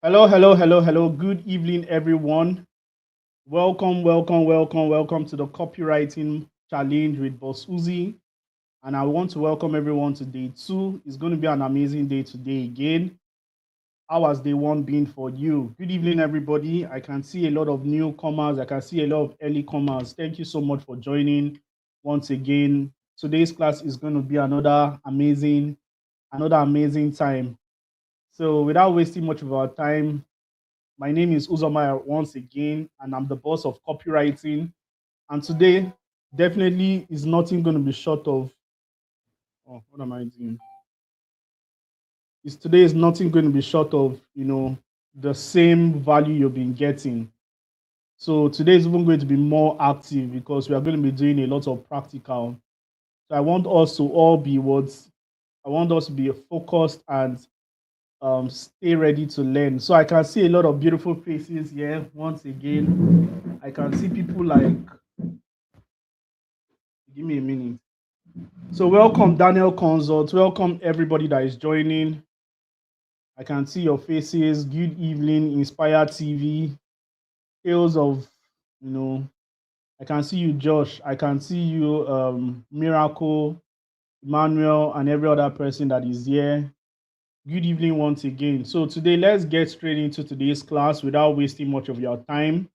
Hello, hello, hello, hello. Good evening, everyone. Welcome, welcome, welcome, welcome to the copywriting challenge with Boss Uzi. And I want to welcome everyone to day two. It's going to be an amazing day today again. How has day one been for you? Good evening, everybody. I can see a lot of newcomers. I can see a lot of early comers. Thank you so much for joining once again. Today's class is going to be another amazing time. So without wasting much of our time, my name is Uzoma once again, and I'm the boss of copywriting. And today, definitely, is nothing going to be short of. Oh, what am I doing? Today is nothing going to be short of, the same value you've been getting. So today is even going to be more active because we are going to be doing a lot of practical. So I want us to all be what I want us to be focused and stay ready to learn. So I can see a lot of beautiful faces here once again. I can see people like, give me a minute. So welcome Daniel Consult. Welcome everybody that is joining. I can see your faces. Good evening, Inspire TV. Tales of, you know, I can see you, Josh. I can see you, Miracle, Emmanuel, and every other person that is here. Good evening once again. So today, let's get straight into today's class without wasting much of your time.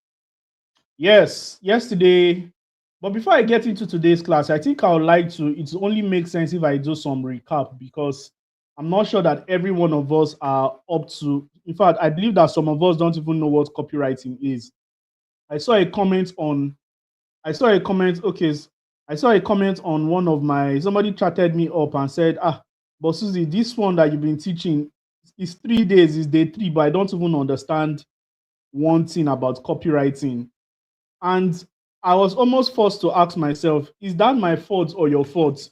Yes, yesterday. But before I get into today's class, I think I would like to, it only makes sense if I do some recap because I'm not sure that every one of us are up to, in fact, I believe that some of us don't even know what copywriting is. I saw a comment on, I saw a comment, okay, I saw a comment on one of my, somebody chatted me up and said, but Susie, this one that you've been teaching is 3 days, is day three, but I don't even understand one thing about copywriting. And I was almost forced to ask myself, is that my fault or your fault?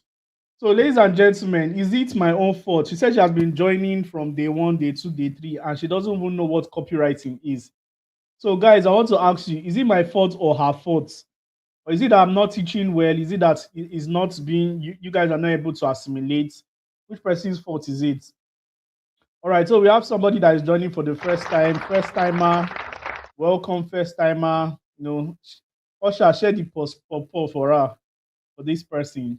So, ladies and gentlemen, is it my own fault? She said she has been joining from day one, day two, day three, and she doesn't even know what copywriting is. So, guys, I want to ask you, is it my fault or her fault? Or is it that I'm not teaching well? Is it that it is not being, you guys are not able to assimilate? Which person's fault is it? All right, so we have somebody that is joining for the first time, first timer. Welcome, first timer. Osha, share the post for her, for this person.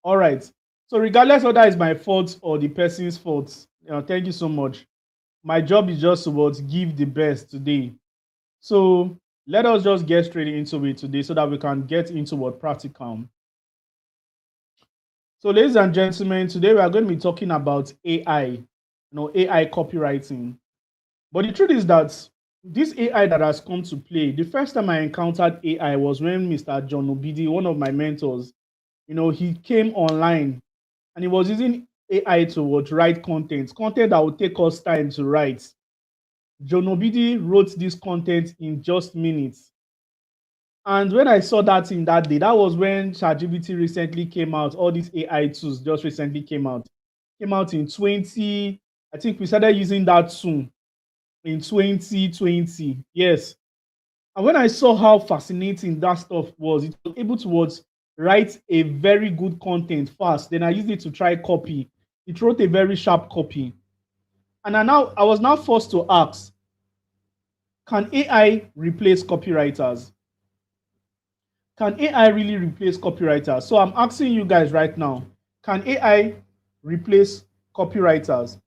All right. So regardless whether it's my fault or the person's fault, thank you so much. My job is just to what give the best today. So let us just get straight into it today so that we can get into what practical. So, ladies and gentlemen, today we are going to be talking about AI, AI copywriting. But the truth is that this AI that has come to play, the first time I encountered AI was when Mr. John Obidi, one of my mentors, he came online and he was using AI to write content that would take us time to write. John Obidi wrote this content in just minutes. And when I saw that in that day, that was when ChatGPT recently came out. All these AI tools just recently came out. Came out in 20. I think we started using that soon in 2020. Yes. And when I saw how fascinating that stuff was, it was able to write a very good content fast. Then I used it to try copy. It wrote a very sharp copy. And I was now forced to ask, can AI replace copywriters? Can AI really replace copywriters? So I'm asking you guys right now, can AI replace copywriters?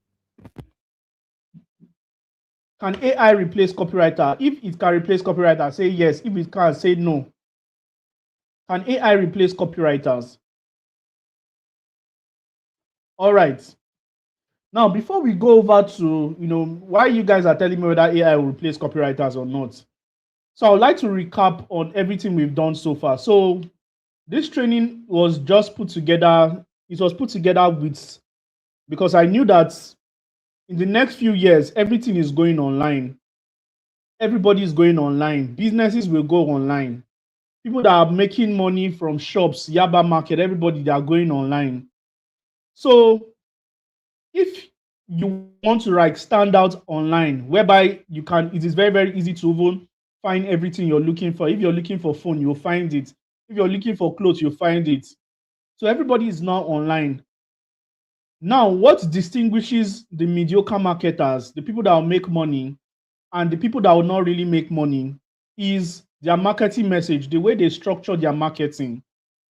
Can AI replace copywriter? If it can replace copywriter, say yes. If it can, say no. Can AI replace copywriters? All right. Now, before we go over to, why you guys are telling me whether AI will replace copywriters or not. So I would like to recap on everything we've done so far. So this training was just put together. It was put together with, because I knew that in the next few years, everything is going online. Everybody is going online. Businesses will go online. People that are making money from shops, Yaba Market, everybody, they are going online. So if you want to stand out online, whereby it is very, very easy to even find everything you're looking for. If you're looking for phone, you'll find it. If you're looking for clothes, you'll find it. So everybody is now online. Now, what distinguishes the mediocre marketers, the people that will make money, and the people that will not really make money, is their marketing message, the way they structure their marketing.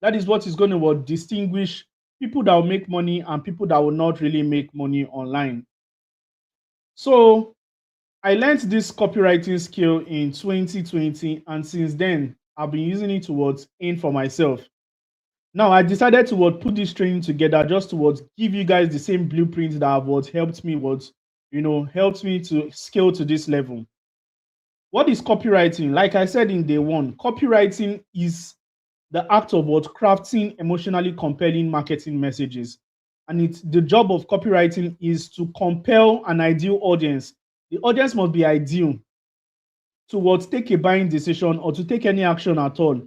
That is what is going to distinguish people that will make money and people that will not really make money online. So I learned this copywriting skill in 2020, and since then, I've been using it towards aim for myself. Now, I decided to put this training together just to give you guys the same blueprint that have helped me helped me to scale to this level. What is copywriting? Like I said in day one, copywriting is the act of crafting emotionally compelling marketing messages. And it's the job of copywriting is to compel an ideal audience. The audience must be ideal to take a buying decision or to take any action at all.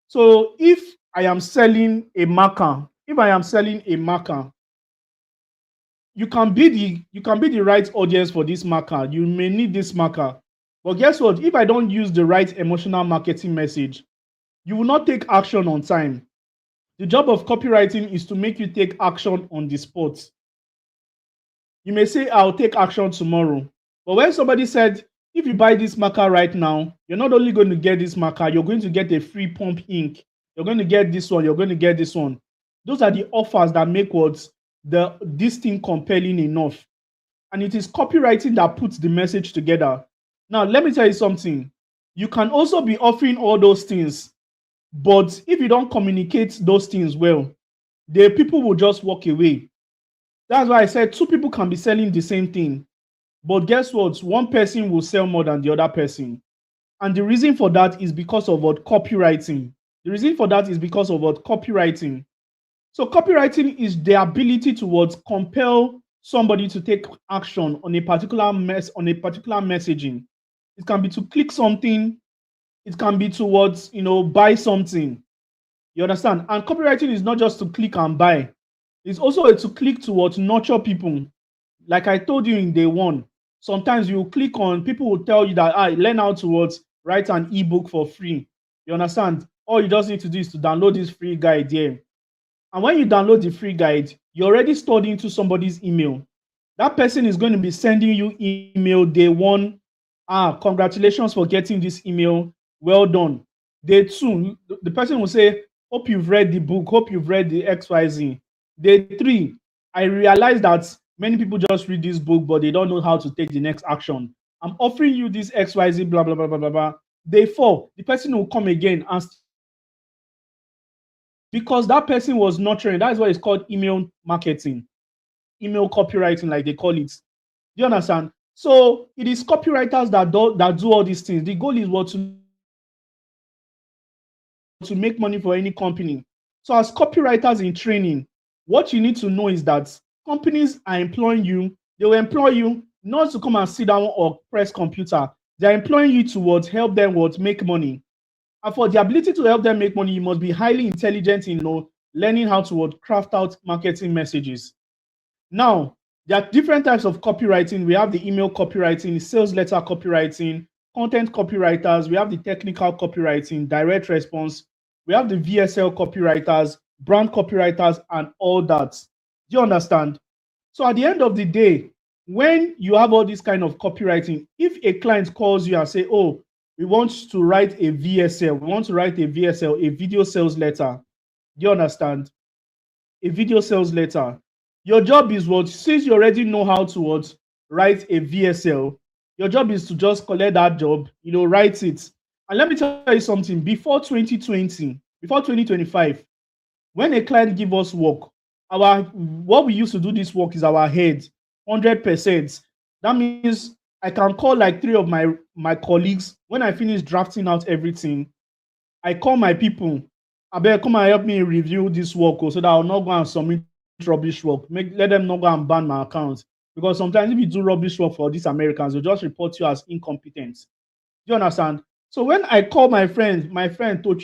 So if I am selling a marker, you can be the right audience for this marker. You may need this marker. But guess what? If I don't use the right emotional marketing message, you will not take action on time. The job of copywriting is to make you take action on the spot. You may say, I'll take action tomorrow. But when somebody said, if you buy this marker right now, you're not only going to get this marker, you're going to get a free pump ink. You're going to get this one. You're going to get this one. Those are the offers that make this thing compelling enough. And it is copywriting that puts the message together. Now, let me tell you something. You can also be offering all those things, but if you don't communicate those things well, the people will just walk away. That's why I said two people can be selling the same thing, but guess what? One person will sell more than the other person. And the reason for that is because of copywriting. The reason for that is because of copywriting. So copywriting is the ability to compel somebody to take action on a particular messaging. It can be to click something. It can be towards buy something. You understand? And copywriting is not just to click and buy. It's also to click towards nurture people. Like I told you in day one, sometimes you click on, people will tell you that learn how to write an ebook for free. You understand? All you just need to do is to download this free guide here. And when you download the free guide, you're already stored into somebody's email. That person is going to be sending you email day one. Congratulations for getting this email. Well done. Day two, the person will say, hope you've read the book. Hope you've read the XYZ. Day three, I realize that many people just read this book, but they don't know how to take the next action. I'm offering you this XYZ, blah, blah, blah, blah, blah, blah. Day four, the person will come again and because that person was nurturing. That's why it's called email marketing, email copywriting, like they call it. Do you understand? So it is copywriters that do all these things. The goal is to make money for any company. So as copywriters in training, what you need to know is that companies are employing you. They will employ you not to come and sit down or press computer. They're employing you to help them make money. And for the ability to help them make money, you must be highly intelligent in learning how to craft out marketing messages. Now, there are different types of copywriting. We have the email copywriting, sales letter copywriting, content copywriters. We have the technical copywriting, direct response. We have the VSL copywriters, brand copywriters, and all that. Do you understand? So at the end of the day, when you have all this kind of copywriting, if a client calls you and say, oh, we want to write a VSL. We want to write a VSL, a video sales letter. Do you understand? A video sales letter. Your job is since you already know how to write a VSL, your job is to just collect that job, write it. And let me tell you something, before 2020, before 2025, when a client gives us work, what we used to do this work is our head, 100%. That means I can call like 3 of my colleagues. When I finish drafting out everything, I call my people. I better come and help me review this work so that I'll not go and submit rubbish work. Let them not go and ban my account. Because sometimes if you do rubbish work for these Americans, they'll just report you as incompetent. Do you understand? So when I call my friend to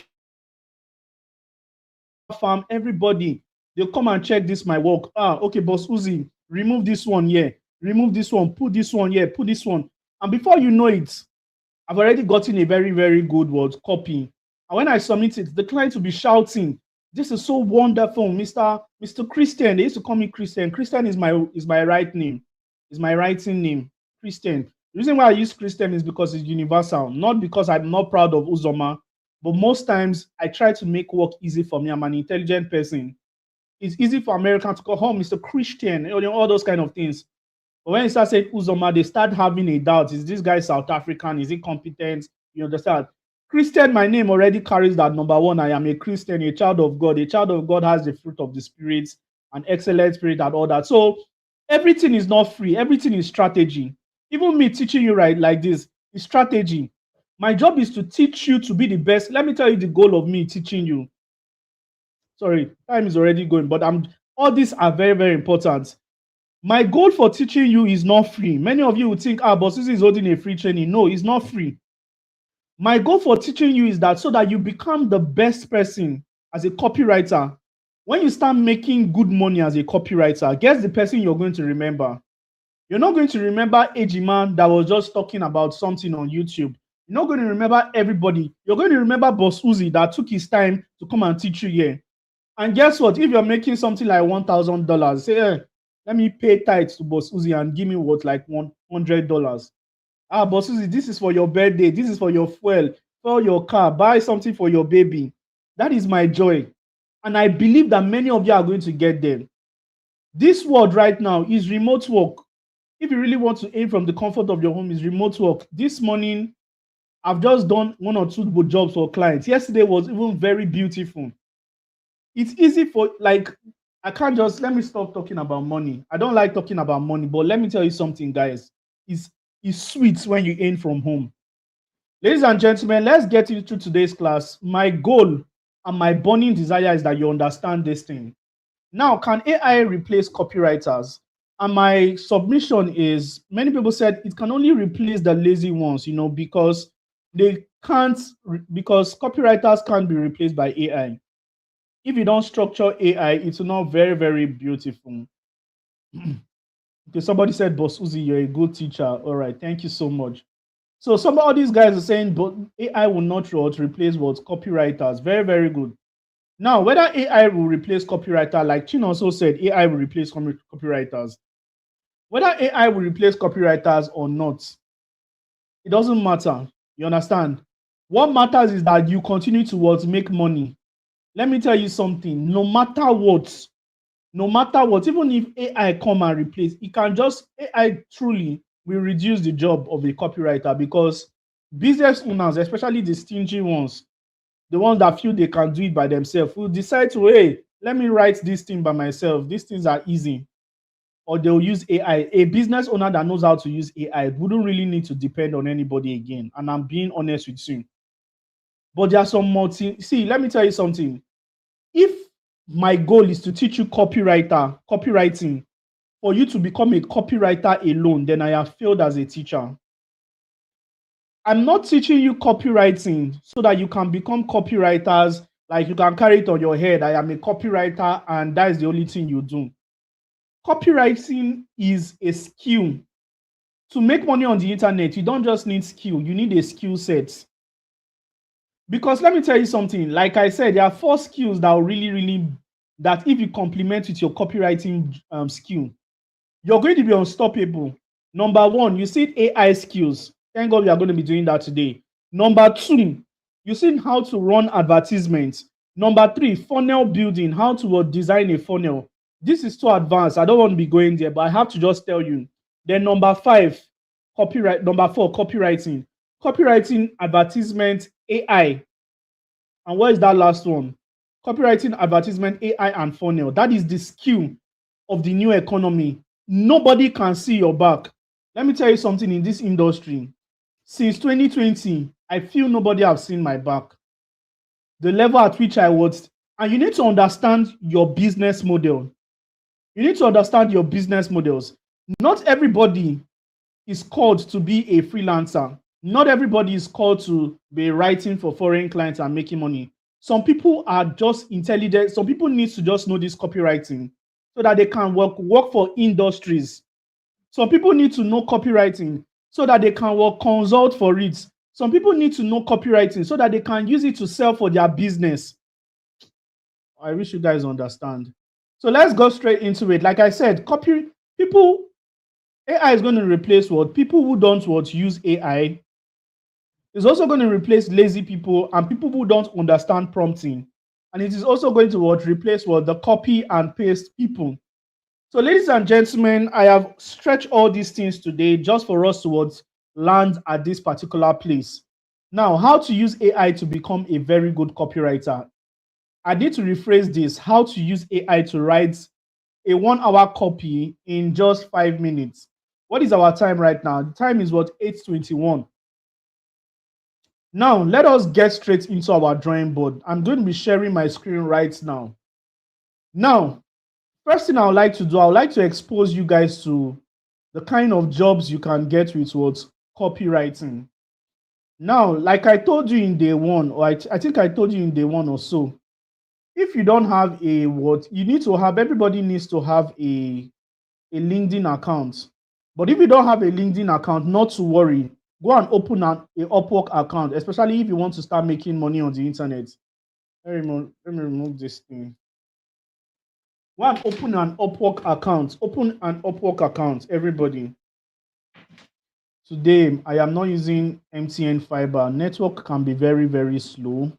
farm, everybody, they'll come and check this my work. Okay, boss Uzi, remove this one here. Remove this one, put this one here, put this one. And before you know it, I've already gotten a very, very good copy. And when I submit it, the client will be shouting, This is so wonderful, Mr. Christian. They used to call me Christian. Christian is my right name, is my writing name, Christian. The reason why I use Christian is because it's universal, not because I'm not proud of Uzoma, but most times I try to make work easy for me. I'm an intelligent person. It's easy for Americans to call home Mr. Christian, all those kind of things. But when you start saying Uzoma, they start having a doubt. Is this guy South African? Is he competent? You understand? Christian, my name already carries that. Number one, I am a Christian, a child of God. A child of God has the fruit of the Spirit, an excellent spirit, and all that. So everything is not free. Everything is strategy. Even me teaching you right like this is strategy. My job is to teach you to be the best. Let me tell you the goal of me teaching you. Sorry, time is already going, but all these are very, very important. My goal for teaching you is not free. Many of you would think, Boss Suzy is holding a free training. No, it's not free. My goal for teaching you is that so that you become the best person as a copywriter. When you start making good money as a copywriter, guess the person you're going to remember. You're not going to remember Ejiman that was just talking about something on YouTube. You're not going to remember everybody. You're going to remember Boss Uzi that took his time to come and teach you here. And guess what? If you're making something like $1,000, say, hey, let me pay tithes to Boss Uzi and give me what, like $100. Boss Uzi, this is for your birthday. This is for your fuel, for your car. Buy something for your baby. That is my joy. And I believe that many of you are going to get there. This world right now is remote work. If you really want to aim from the comfort of your home, is remote work. This morning, I've just done 1 or 2 jobs for clients. Yesterday was even very beautiful. It's easy for, like, I can't just, let me stop talking about money. I don't like talking about money, but let me tell you something, guys. It's sweet when you aim from home. Ladies and gentlemen, let's get into today's class. My goal and my burning desire is that you understand this thing. Now, can AI replace copywriters? And my submission is, many people said it can only replace the lazy ones, because because copywriters can't be replaced by AI. If you don't structure AI, it's not very, very beautiful. Okay, somebody said, Boss Uzi, you're a good teacher. All right, thank you so much. So some of these guys are saying, but AI will not replace what copywriters. Very, very good. Now, whether AI will replace copywriter, like Chin also said, AI will replace copywriters. Whether AI will replace copywriters or not, it doesn't matter. You understand? What matters is that you continue to make money. Let me tell you something. No matter what, even if AI come and replace, AI truly will reduce the job of a copywriter, because business owners, especially the stingy ones, the ones that feel they can do it by themselves, will decide to, hey, let me write this thing by myself. These things are easy. Or they'll use AI. A business owner that knows how to use AI wouldn't really need to depend on anybody again. And I'm being honest with you. But there are some let me tell you something. If my goal is to teach you copywriting, for you to become a copywriter alone, then I have failed as a teacher. I'm not teaching you copywriting so that you can become copywriters, like you can carry it on your head. I am a copywriter and that is the only thing you do. Copywriting is a skill. To make money on the internet, you don't just need skill, you need a skill set. Because let me tell you something, like I said, there are 4 skills that are that if you complement with your copywriting skill, you're going to be unstoppable. Number 1, you see AI skills. Thank God we are going to be doing that today. Number 2, you see how to run advertisements. Number 3, funnel building, how to design a funnel. This is too advanced. I don't want to be going there, but I have to just tell you. Then number 4, copywriting. Copywriting, advertisement, AI. And what is that last one? Copywriting, advertisement, AI, and funnel. That is the skill of the new economy. Nobody can see your back. Let me tell you something in this industry. Since 2020, I feel nobody has seen my back. The level at which I was. And you need to understand your business model. You need to understand your business models. Not everybody is called to be a freelancer. Not everybody is called to be writing for foreign clients and making money. Some people are just intelligent. Some people need to just know this copywriting so that they can work for industries. Some people need to know copywriting so that they can consult for it. Some people need to know copywriting so that they can use it to sell for their business. I wish you guys understand. So let's go straight into it. Like I said, copy people. AI is going to replace what people who don't what use AI. It's also going to replace lazy people and people who don't understand prompting. And it is also going to what replace what the copy and paste people. So, ladies and gentlemen, I have stretched all these things today just for us to what land at this particular place. Now, how to use AI to become a very good copywriter. I need to rephrase this: how to use AI to write a 1 hour copy in just 5 minutes. What is our time right now? The time is what 8:21. Now, let us get straight into our drawing board. I'm going to be sharing my screen right now. Now, first thing I would like to do, I would like to expose you guys to the kind of jobs you can get with what copywriting. Now, like I told you in day one, or I think I told you in day one or so, if you don't have a what, you need to have, everybody needs to have a LinkedIn account. But if you don't have a LinkedIn account, not to worry. Go and open a Upwork account, especially if you want to start making money on the internet. Let me remove this thing. Go and open an Upwork account. Open an Upwork account, everybody. Today, I am not using MTN fiber. Network can be very, very slow.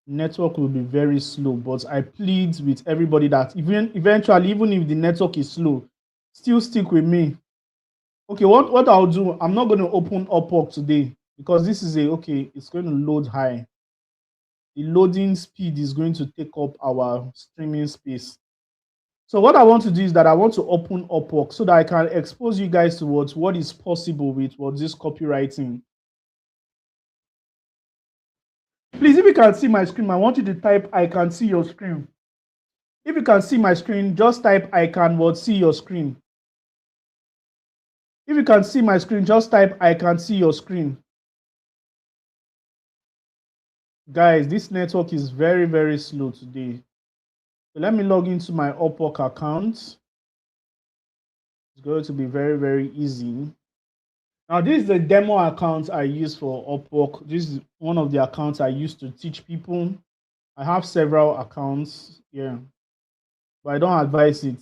Network will be very slow, but I plead with everybody that eventually, even if the network is slow, still stick with me. Okay, what I'll do, I'm not going to open Upwork today because this is it's going to load high. The loading speed is going to take up our streaming space. So what I want to do is that I want to open Upwork so that I can expose you guys to what is possible with this copywriting. Please, if you can see my screen, I want you to type "I can see your screen." If you can see my screen, just type "I can see your screen." If you can see my screen, just type "I can see your screen." Guys, this network is very, very slow today. So let me log into my Upwork account. It's going to be very, very easy. Now, this is the demo account I use for Upwork. This is one of the accounts I use to teach people. I have several accounts, yeah, but I don't advise it.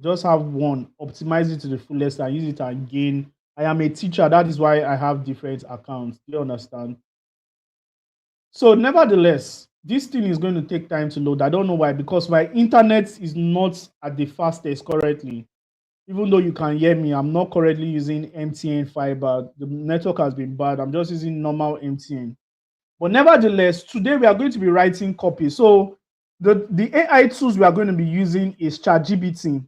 Just have one, optimize it to the fullest, and use it again. I am a teacher. That is why I have different accounts. Do you understand? So, nevertheless, this thing is going to take time to load. I don't know why, because my internet is not at the fastest currently. Even though you can hear me, I'm not currently using MTN fiber. The network has been bad. I'm just using normal MTN. But nevertheless, today we are going to be writing copy. So the AI tools we are going to be using is ChatGPT.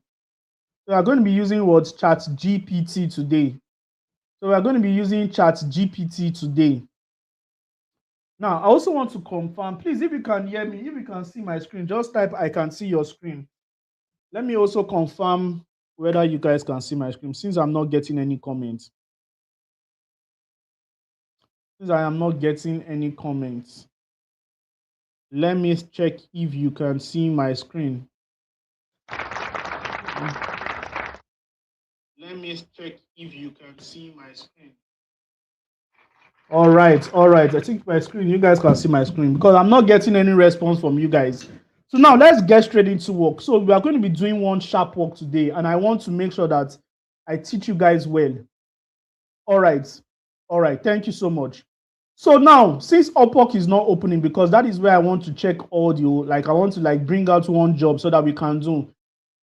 We are going to be using what ChatGPT today. So we are going to be using ChatGPT today. Now, I also want to confirm, please, if you can hear me, if you can see my screen, just type "I can see your screen." Let me also confirm whether you guys can see my screen, since I'm not getting any comments. Since I am not getting any comments, let me check if you can see my screen. Let me check if you can see my screen. All right, all right. I think my screen, you guys can see my screen because I'm not getting any response from you guys. So now let's get straight into work. So we are going to be doing one sharp work today, and I want to make sure that I teach you guys well. All right, all right. Thank you so much. So now, since Upwork is not opening, because that is where I want to check audio, like I want to bring out one job so that we can do.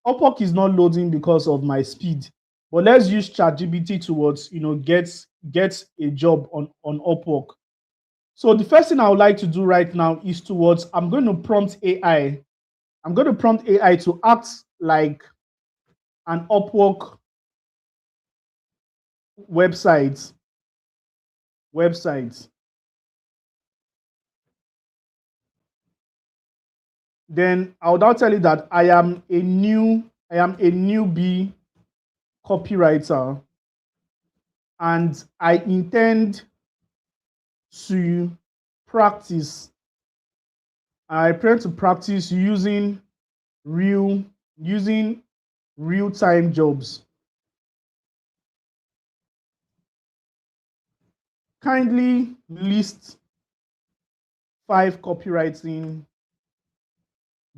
Upwork is not loading because of my speed, but let's use ChatGPT towards get a job on Upwork. So the first thing I would like to do right now is I'm going to prompt AI. I'm going to prompt AI to act like an Upwork website. Then I would now tell you that I am a newbie copywriter, and I intend to practice. I plan to practice using real-time jobs. Kindly list 5 copywriting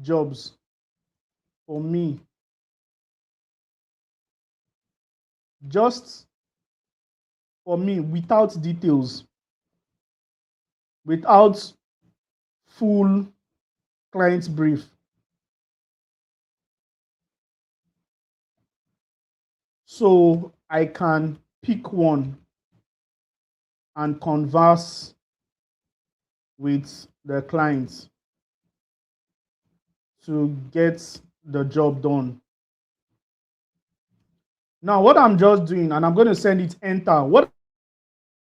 jobs for me. Just for me, without details, without full client brief. So I can pick one and converse with the client to get the job done. Now, what I'm just doing, and I'm going to send it enter. What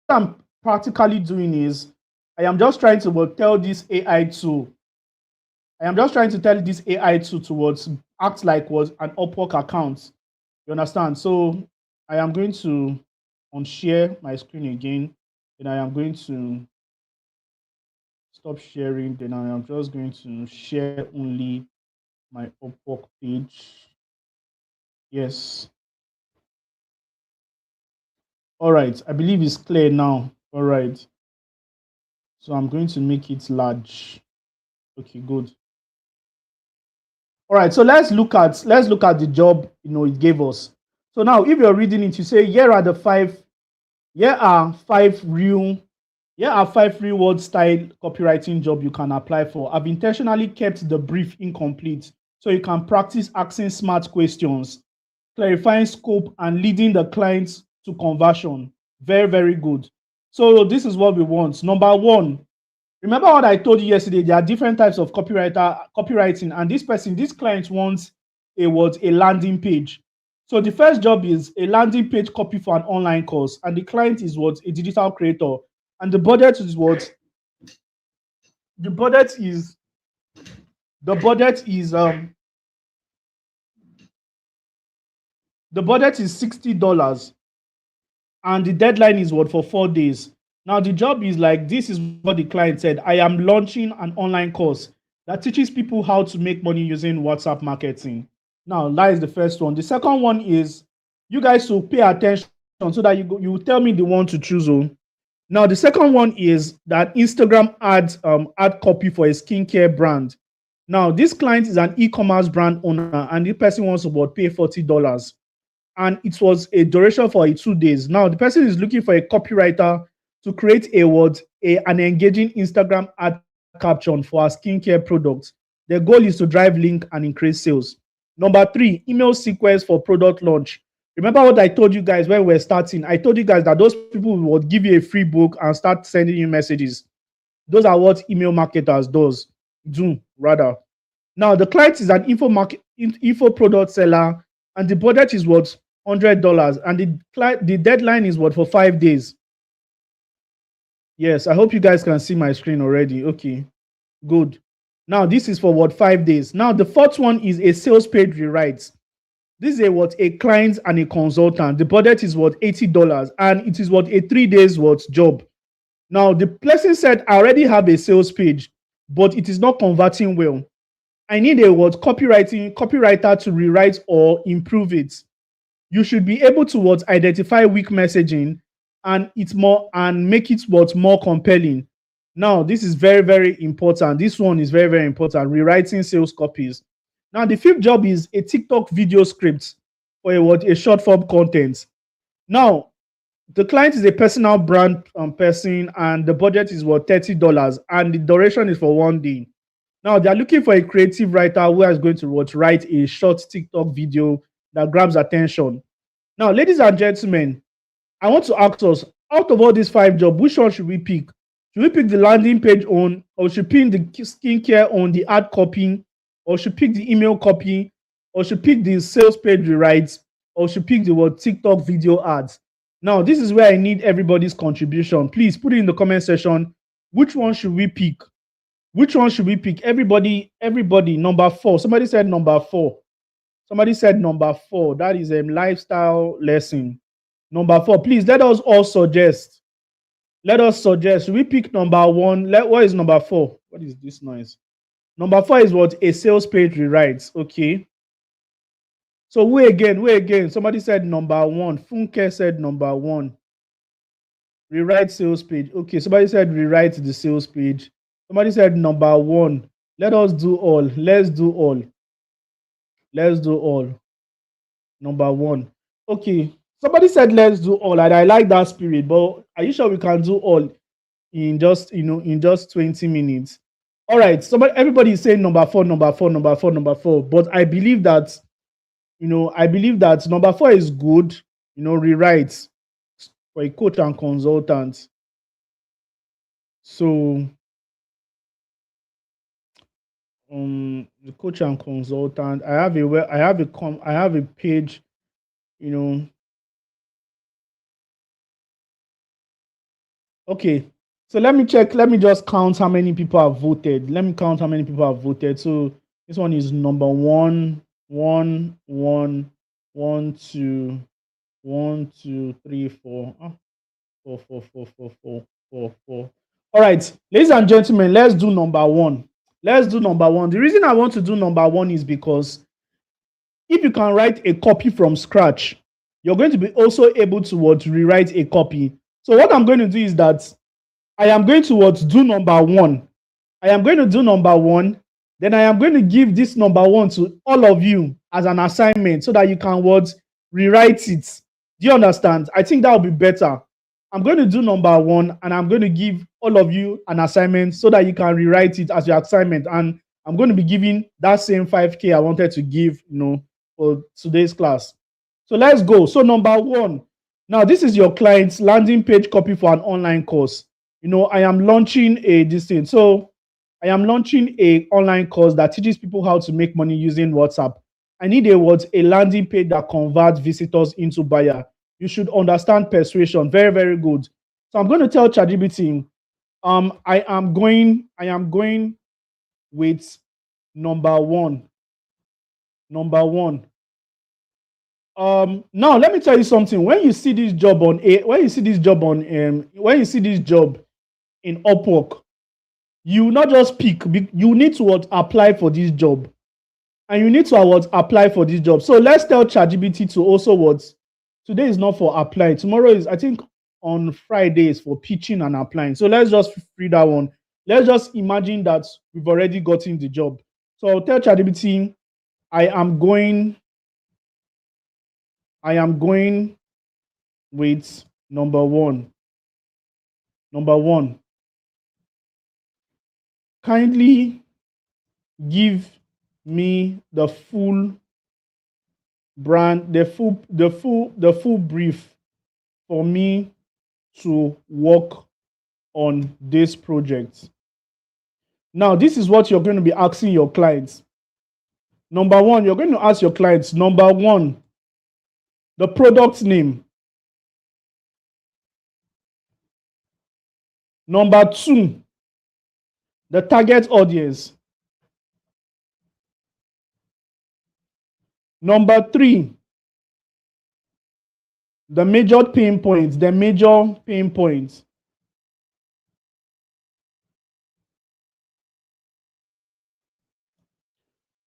I'm practically doing is I am just trying to tell this AI tool. I am just trying to tell this AI tool towards act like was an Upwork account. You understand? So I am going to unshare my screen again, and I am going to stop sharing. Then I am just going to share only my Upwork page. Yes. All right. I believe it's clear now. All right. So I'm going to make it large. Okay, good. All right. So let's look at the job it gave us. So now if you're reading it, you say here are five real world style copywriting job you can apply for. I've intentionally kept the brief incomplete so you can practice asking smart questions, clarifying scope, and leading the clients to conversion. Very, very good. So this is what we want. Number one, remember what I told you yesterday? There are different types of copywriting, and this client wants a landing page. So the first job is a landing page copy for an online course, and the client is a digital creator, and the budget is the budget is the budget is the budget is $60, and the deadline is for 4 days. Now the job is like this is what the client said. I am launching an online course that teaches people how to make money using WhatsApp marketing. Now that is the first one. The second one is you guys should pay attention so that you tell me the one to choose. Now the second one is that Instagram ad copy for a skincare brand. Now this client is an e-commerce brand owner, and the person wants to pay $40. And it was a duration for 2 days. Now the person is looking for a copywriter to create an engaging Instagram ad caption for our skincare products. The goal is to drive link and increase sales. Number 3, email sequence for product launch. Remember what I told you guys when we were starting? I told you guys that those people would give you a free book and start sending you messages. Those are what email marketers do rather. Now the client is an info product seller, and the budget is $100, and the deadline is for 5 days. Yes, I hope you guys can see my screen already. Okay, good. Now this is for 5 days. Now the fourth one is a sales page rewrite. This is a client and a consultant. The budget is $80, and it is a 3 days job. Now the person said, I already have a sales page, but it is not converting well. I need a copywriter to rewrite or improve it. You should be able to identify weak messaging and make it more compelling. Now this is very, very important. This one is very, very important. Rewriting sales copies. Now the fifth job is a TikTok video script for a short form content. Now the client is a personal brand person, and the budget is $30, and the duration is for 1 day. Now they are looking for a creative writer who is going to write a short TikTok video that grabs attention. Now, ladies and gentlemen, I want to ask us, out of all these 5 jobs, which one should we pick? Should we pick the landing page on, or should we pick the skincare on, the ad copy, or should we pick the email copy, or should we pick the sales page rewrites, or should we pick the *TikTok video ads? Now, this is where I need everybody's contribution. Please put it in the comment section. Which one should we pick? Which one should we pick? Everybody, number 4. Somebody said number 4. Somebody said number 4. That is a lifestyle lesson. Number 4. Please let us all suggest. Let us suggest. Should we pick number 1? What is number 4? What is this noise? Number 4 is a sales page rewrites. Okay. So wait again. Somebody said number 1. Funke said number 1. Rewrite sales page. Okay. Somebody said rewrite the sales page. Somebody said number 1. Let us do all. Let's do all. Let's do all. Number one. Okay. Somebody said let's do all, and I like that spirit. But are you sure we can do all in just in just 20 minutes? All right. Everybody is saying number four, number four, number four, number four. But I believe that number four is good. Rewrite for a coach and consultant. So the coach and consultant. I have a page. You know. Okay. So let me check. Let me just count how many people have voted. Let me count how many people have voted. So this one is number one, one, one, one, two, one, two, three, four. Four, four, four, four, four, four, four. All right, ladies and gentlemen, let's do number one. Let's do number one. The reason I want to do number one is because if you can write a copy from scratch, you're going to be also able to rewrite a copy. So what I'm going to do is that I am going to do number one. I am going to do number one. Then I am going to give this number one to all of you as an assignment so that you can rewrite it. Do you understand? I think that will be better. I'm going to do number one and I'm going to give all of you an assignment so that you can rewrite it as your assignment. And I'm going to be giving that same 5K I wanted to give, for today's class. So let's go. So number one. Now, this is your client's landing page copy for an online course. I am launching this thing. So I am launching a online course that teaches people how to make money using WhatsApp. I need a landing page that converts visitors into buyer. You should understand persuasion. Very, very good. So I'm going to tell ChatGPT, I am going with number one. Number one. Now let me tell you something. When you see this job in Upwork, you not just pick. You need to apply for this job, and you need to apply for this job. So let's tell ChatGPT to also today is not for applying. Tomorrow is, I think, on Friday is for pitching and applying. So let's just free that one. Let's just imagine that we've already gotten the job. So I'll tell ChatGPT, I am going with number one. Number one. Kindly give me the full brand, the full brief for me to work on this project. Now, this is what you're going to be asking your clients. Number one, you're going to ask your clients, number one, the product name. Number two, the target audience. Number three, the major pain points.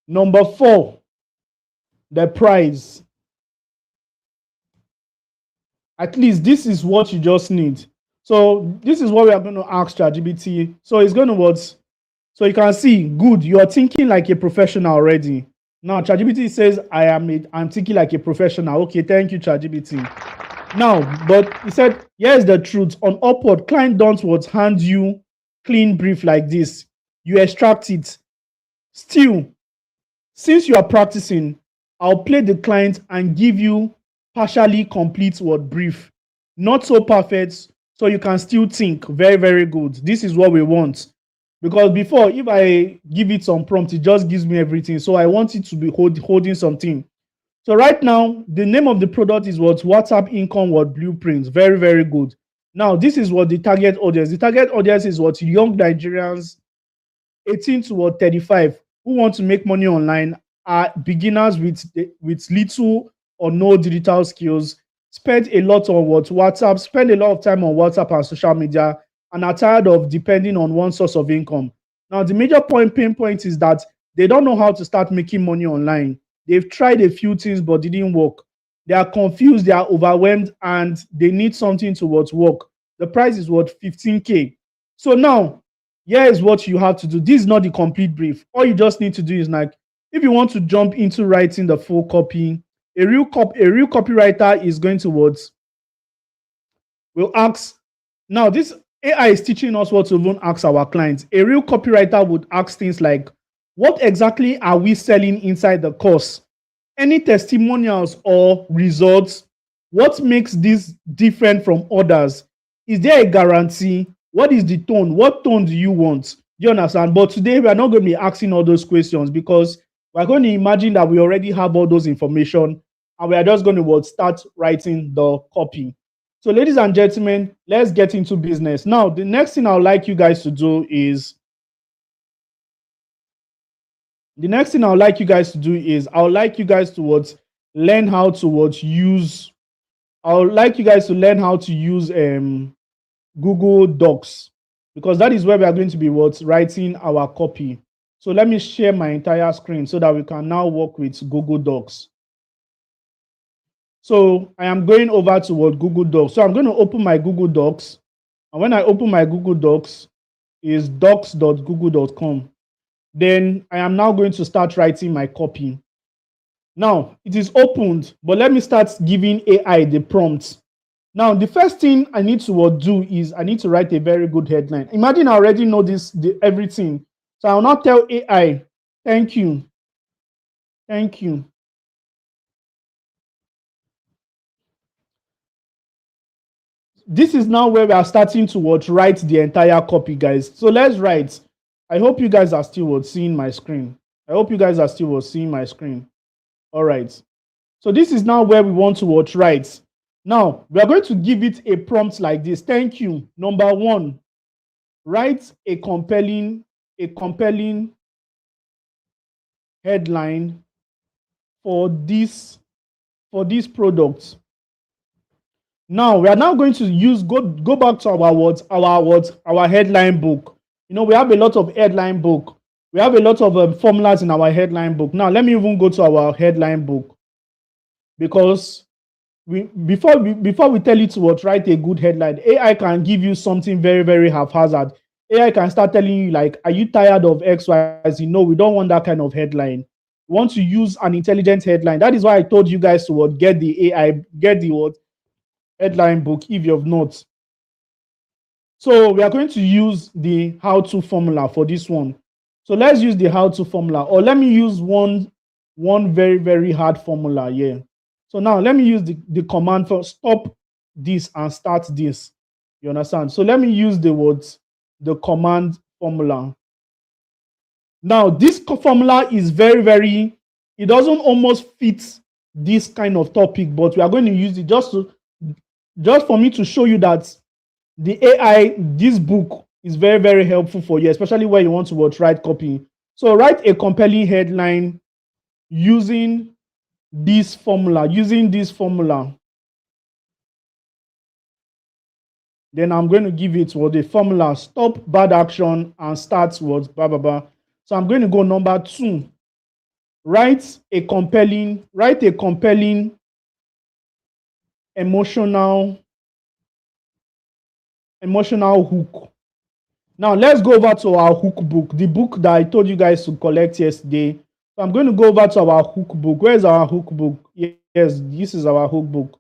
Number four, the price. At least this is what you just need. So this is what we are going to ask ChatGPT. So it's going to so you can see, good, you are thinking like a professional already. Now ChatGPT says I'm thinking like a professional. Okay, thank you, ChatGPT. Now, but he said, here's the truth. On Upwork, client don't hand you clean brief like this. You extract it. Still, since you are practicing, I'll play the client and give you partially complete brief. Not so perfect, so you can still think. Very, very good. This is what we want. Because before, if I give it some prompt, it just gives me everything. So I want it to be holding something. So right now, the name of the product is WhatsApp Income Blueprints. Very, very good. Now, this is what the target audience. The target audience is young Nigerians 18 to 35 who want to make money online, are beginners with little or no digital skills, spend a lot on WhatsApp, spend a lot of time on WhatsApp and social media, and are tired of depending on one source of income. Now, the major pain point is that they don't know how to start making money online. They've tried a few things but didn't work. They are confused, they are overwhelmed, and they need something to work. The price is 15K. So now, here is what you have to do. This is not the complete brief. All you just need to do is like, if you want to jump into writing the full copy, a real copywriter is going to what will ask. Now, this AI is teaching us what to even ask our clients. A real copywriter would ask things like, what exactly are we selling inside the course? Any testimonials or results? What makes this different from others? Is there a guarantee? What is the tone? What tone do you want? Do you understand? But today we are not going to be asking all those questions because we're going to imagine that we already have all those information and we are just going to start writing the copy. So, ladies and gentlemen, let's get into business. Now, the next thing I would like you guys to do is I would like you guys to learn how to use. I would like you guys to learn how to use Google Docs, because that is where we are going to be writing our copy. So let me share my entire screen so that we can now work with Google Docs. So I am going over to Google Docs. So I'm going to open my Google Docs. And when I open my Google Docs, is docs.google.com. Then I am now going to start writing my copy. Now it is opened, but let me start giving AI the prompts. Now, the first thing I need to do is I need to write a very good headline. Imagine I already know everything. So I'll not tell AI, thank you. Thank you. This is now where we are starting to write the entire copy, guys. So let's write. I hope you guys are still seeing my screen. All right. So this is now where we want to write. Now, we are going to give it a prompt like this. Thank you. Number 1, write a compelling headline for this product. Now, we are now going to go back to our headline book. You know, we have a lot of headline book. We have a lot of formulas in our headline book. Now, let me even go to our headline book, because before we tell you to write a good headline, AI can give you something very, very haphazard. AI can start telling you like, are you tired of X, Y, Z? No, we don't want that kind of headline. We want to use an intelligent headline. That is why I told you guys to get the headline book if you have not. So we are going to use the how-to formula for this one. So let's use the how-to formula, or let me use one very, very hard formula here. So now let me use the command for stop this and start this. You understand? So let me use the command formula. Now this formula is very, very, it doesn't almost fit this kind of topic, but we are going to use it just for me to show you that the AI, this book is very, very helpful for you, especially where you want to write copy. So write a compelling headline using this formula. Then I'm going to give it the formula, stop bad action and start blah, blah, blah. So I'm going to go number 2. Write a compelling emotional hook. Now let's go over to our hook book, the book that I told you guys to collect yesterday. So I'm going to go over to our hook book. Where is our hook book? Yes, this is our hook book.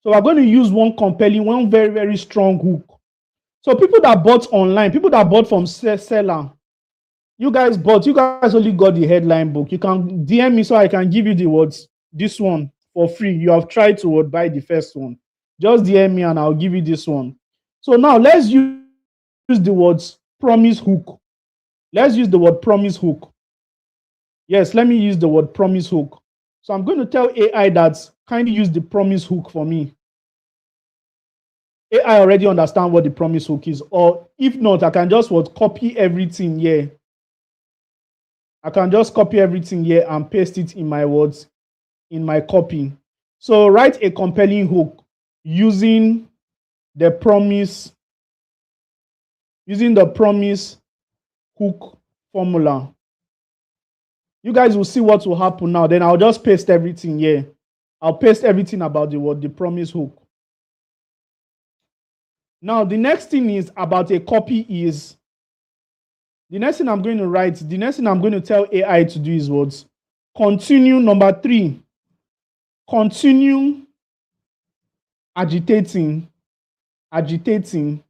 So we're going to use one very, very strong hook. So people that bought online, people that bought from seller, you guys only got the headline book. You can DM me so I can give you this one for free. You have tried to buy the first one. Just DM me and I'll give you this one. So now let's use the words promise hook. Let's use the word promise hook. Yes, let me use the word promise hook. So I'm going to tell AI that kindly use the promise hook for me. AI already understand what the promise hook is, or if not, I can just copy everything here. I can just copy everything here and paste it in my words, in my copy. So write a compelling hook using the promise hook formula. You guys will see what will happen now. Then I'll just paste everything here. I'll paste everything about the promise hook. Now, the next thing is about a copy is The next thing I'm going to write, the next thing I'm going to tell AI to do is what? Continue. Number 3, continue agitating, agitating,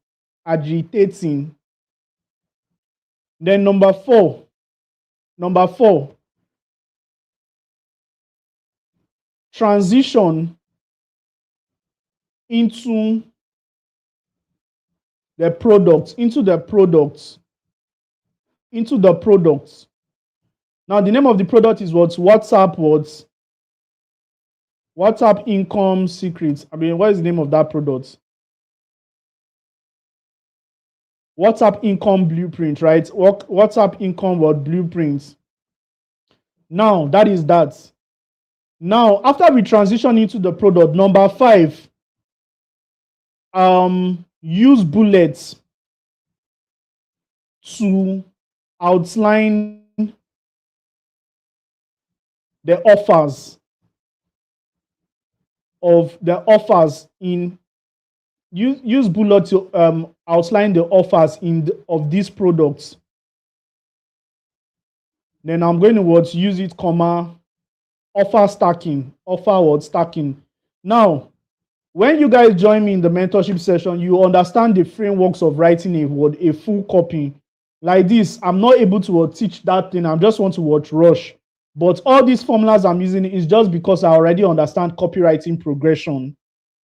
agitating. Then number 4, transition into the product, Now the name of the product is what? WhatsApp income secrets. I mean, what is the name of that product? WhatsApp income blueprint, right? WhatsApp income blueprint. Now that is that. Now, after we transition into the product, number 5, use bullets to outline the offers in use bullet to outline the offers of these products. Then I'm going to use it, offer stacking. Now, when you guys join me in the mentorship session, you understand the frameworks of writing a full copy. Like this, I'm not able to teach that thing. I just want to rush. But all these formulas I'm using is just because I already understand copywriting progression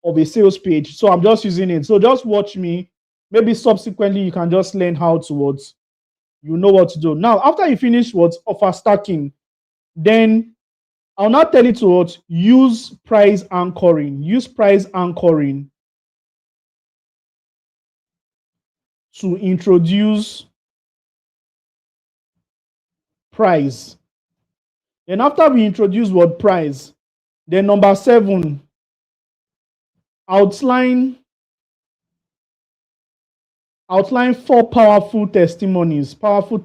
of a sales page. So I'm just using it. So just watch me. Maybe subsequently you can just learn how to you know what to do. Now, after you finish offer stacking, then I'll now tell you to use price anchoring. Use price anchoring to introduce price. Then after we introduce price, then number 7, outline 4 powerful testimonies. Powerful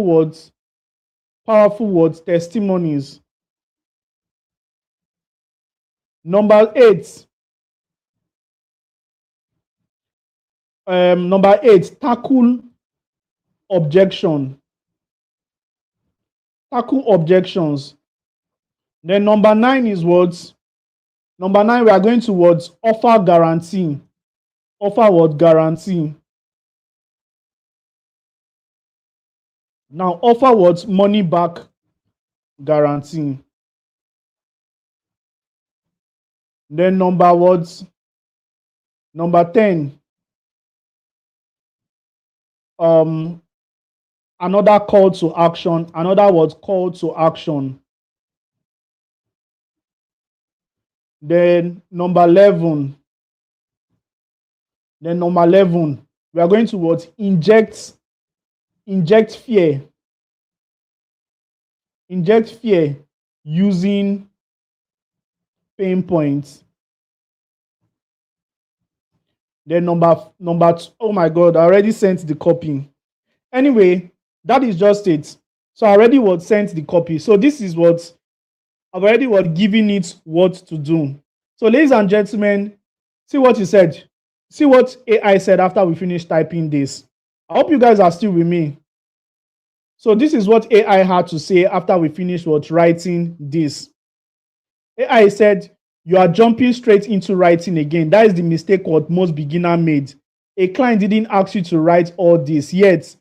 words, testimonies. Number 8, tackle objections. Then number 9 is what? Number 9, we are going to offer guarantee. Guarantee. Now, offer money back guarantee. Then number 10, another call to action. Call to action. Then number 11, we are going to inject fear. Inject fear using pain points. Then number 2, oh my God, I already sent the copy. Anyway, that is just it. So I already sent the copy. So this is what I've already giving it what to do. So ladies and gentlemen, see what you said. See what AI said after we finished typing this. I hope you guys are still with me. So this is what AI had to say after we finished writing this. AI said, you are jumping straight into writing again. That is the mistake most beginner made. A client didn't ask you to write all this yet.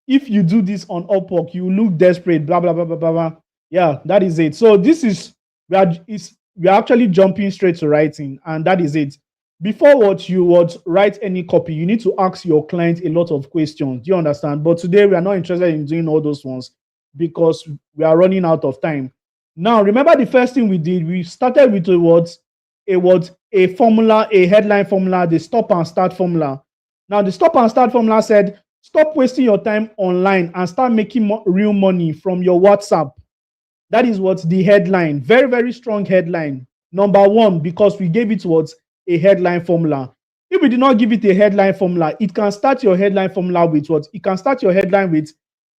If you do this on Upwork, you look desperate, blah, blah, blah, blah, blah, blah. Yeah, that is it. So this is, we are actually jumping straight to writing, and that is it. Before you write any copy, you need to ask your client a lot of questions. Do you understand? But today we are not interested in doing all those ones because we are running out of time. Now, remember the first thing we did, we started with a formula, a headline formula, the stop and start formula. Now, the stop and start formula said, stop wasting your time online and start making real money from your WhatsApp. That is the headline. Very, very strong headline. Number 1, because we gave it a headline formula. If we did not give it a headline formula, it can start your headline formula with what? It can start your headline with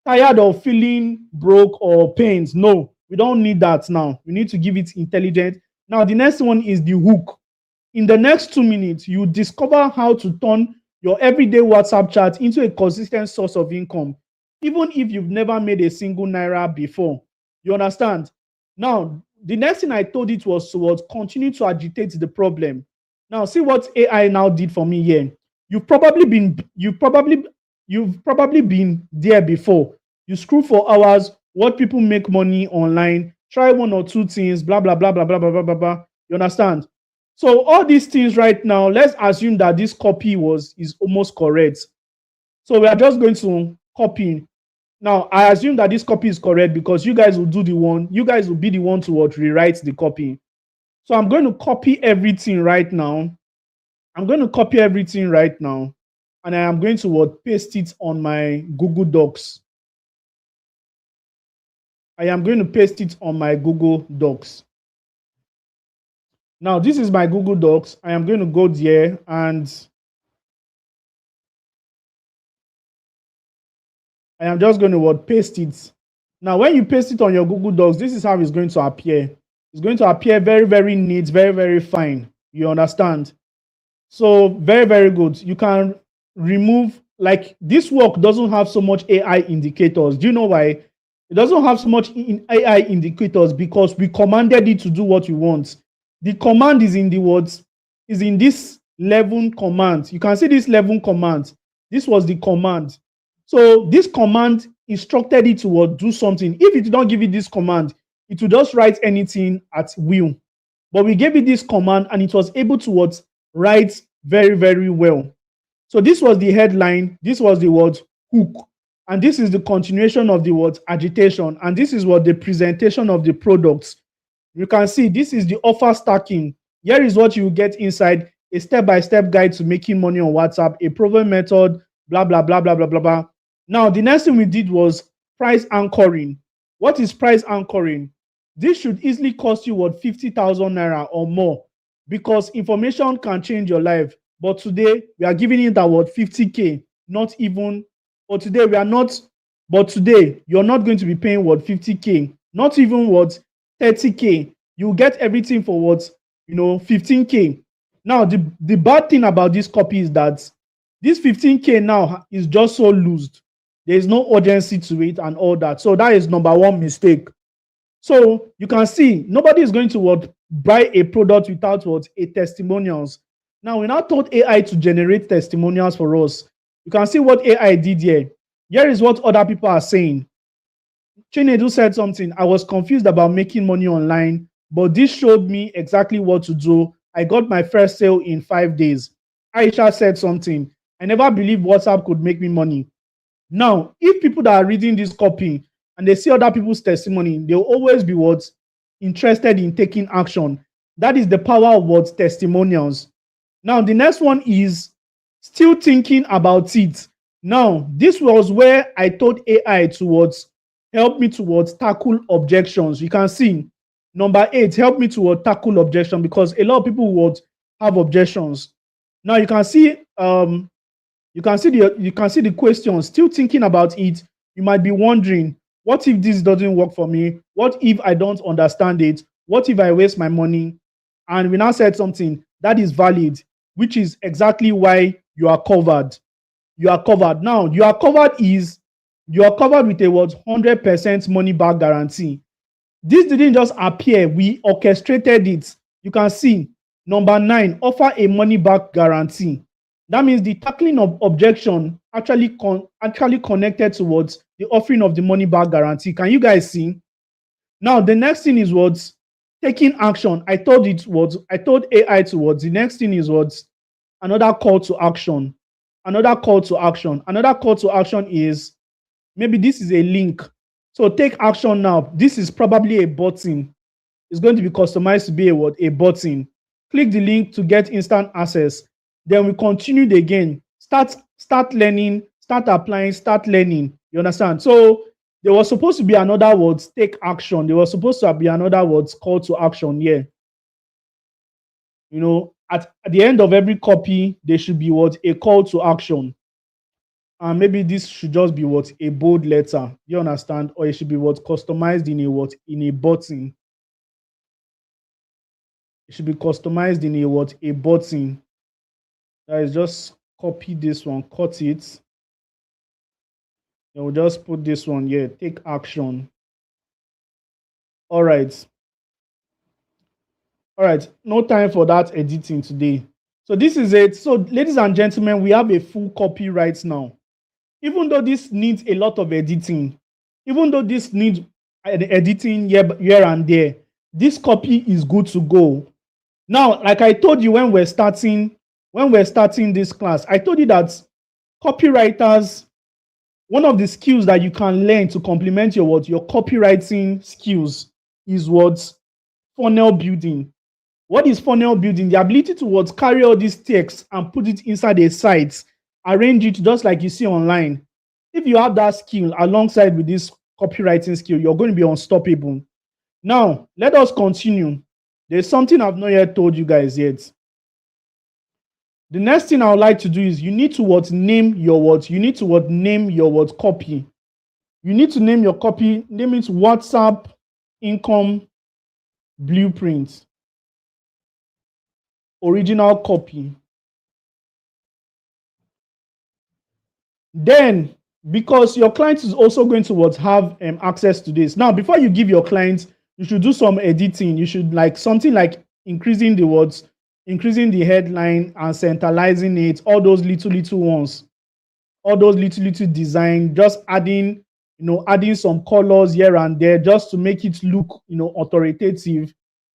tired of feeling broke or pains. No, we don't need that now. We need to give it intelligent. Now, the next one is the hook. In the next 2 minutes, you discover how to turn your everyday WhatsApp chat into a consistent source of income, even if you've never made a single naira before. You understand? Now, the next thing I told it was to continue to agitate the problem. Now, see what AI now did for me here. You've probably been there before. You scroll for hours, watch people make money online, try one or two things, blah blah blah blah blah blah blah blah. Blah. You understand? So all these things right now, let's assume that this copy is almost correct. So we are just going to copy. Now I assume that this copy is correct because you guys will you guys will be the one to rewrite the copy. So I'm going to copy everything right now. I'm going to copy everything right now, and I am going to paste it on my Google Docs. I am going to paste it on my Google Docs. Now, this is my Google Docs. I am going to go there and I am just going to paste it. Now, when you paste it on your Google Docs, this is how it's going to appear. It's going to appear very, very neat, very, very fine. You understand? So, very, very good. You can remove, like, this work doesn't have so much AI indicators. Do you know why? It doesn't have so much AI indicators because we commanded it to do what we want. The command is in the words, is in this 11 command. You can see this 11 command. This was the command. So this command instructed it to do something. If it don't give it this command, it will just write anything at will. But we gave it this command and it was able to write very, very well. So this was the headline. This was the word hook. And this is the continuation of the word agitation. And this is what the presentation of the products. You can see this is the offer stacking. Here is what you get inside: a step-by-step guide to making money on WhatsApp, a proven method, blah, blah, blah, blah, blah, blah, blah. Now, the next thing we did was price anchoring. What is price anchoring? This should easily cost you 50,000 naira or more because information can change your life. But today, we are giving it at 50K, not even, or today we are not, but today, you're not going to be paying 50K, not even 30K. You get everything for 15K. Now, the bad thing about this copy is that this 15K now is just so loosed. There is no urgency to it and all that. So that is number one mistake. So you can see nobody is going to buy a product without a testimonials. Now we now told AI to generate testimonials for us. You can see what AI did here. Here is what other people are saying. Chinedu said something. I was confused about making money online, but this showed me exactly what to do. I got my first sale in 5 days. Aisha said something. I never believed WhatsApp could make me money. Now, if people that are reading this copy and they see other people's testimony, they'll always be interested in taking action. That is the power of testimonials. Now, the next one is still thinking about it. Now, this was where I told AI to help me towards tackle objections. You can see number 8, help me to tackle objection because a lot of people would have objections. Now you can see the question. Still thinking about it, you might be wondering, what if this doesn't work for me? What if I don't understand it? What if I waste my money? And we now said something that is valid, which is exactly why you are covered. You are covered. Now, you are covered with a 100% money back guarantee. This didn't just appear, we orchestrated it. You can see number 9, offer a money back guarantee. That means the tackling of objection actually connected towards the offering of the money back guarantee. Can you guys see? Now the next thing is taking action. I told AI the next thing is another call to action. Another call to action is maybe this is a link. So take action now. This is probably a button. It's going to be customized to be a button. Click the link to get instant access. Then we continued again. Start learning, start applying, start learning. You understand? So there was supposed to be another take action. There was supposed to be another call to action here. You know, at the end of every copy, there should be a call to action. And maybe this should just be a bold letter. You understand? Or it should be customized in a button. It should be customized in a button. That is just copy this one, cut it. Then we'll just put this one here, take action. All right. All right. No time for that editing today. So this is it. So ladies and gentlemen, we have a full copy right now. Even though this needs a lot of editing, even though this needs editing here and there, this copy is good to go. Now, like I told you when we're starting this class, I told you that copywriters, one of the skills that you can learn to complement your copywriting skills is what? Funnel building. What is funnel building? The ability to carry all these text and put it inside a site, arrange it just like you see online. If you have that skill alongside with this copywriting skill, you're going to be unstoppable. Now, let us continue. There's something I've not yet told you guys yet. The next thing I would like to do is you need to name your You need to name your copy. You need to name your copy. Name it WhatsApp Income Blueprint. Original copy. Then, because your client is also going to have access to this. Now, before you give your client, you should do some editing. You should something like increasing the words, increasing the headline and centralizing it, all those little ones, all those little design, just adding, adding some colors here and there just to make it look, authoritative,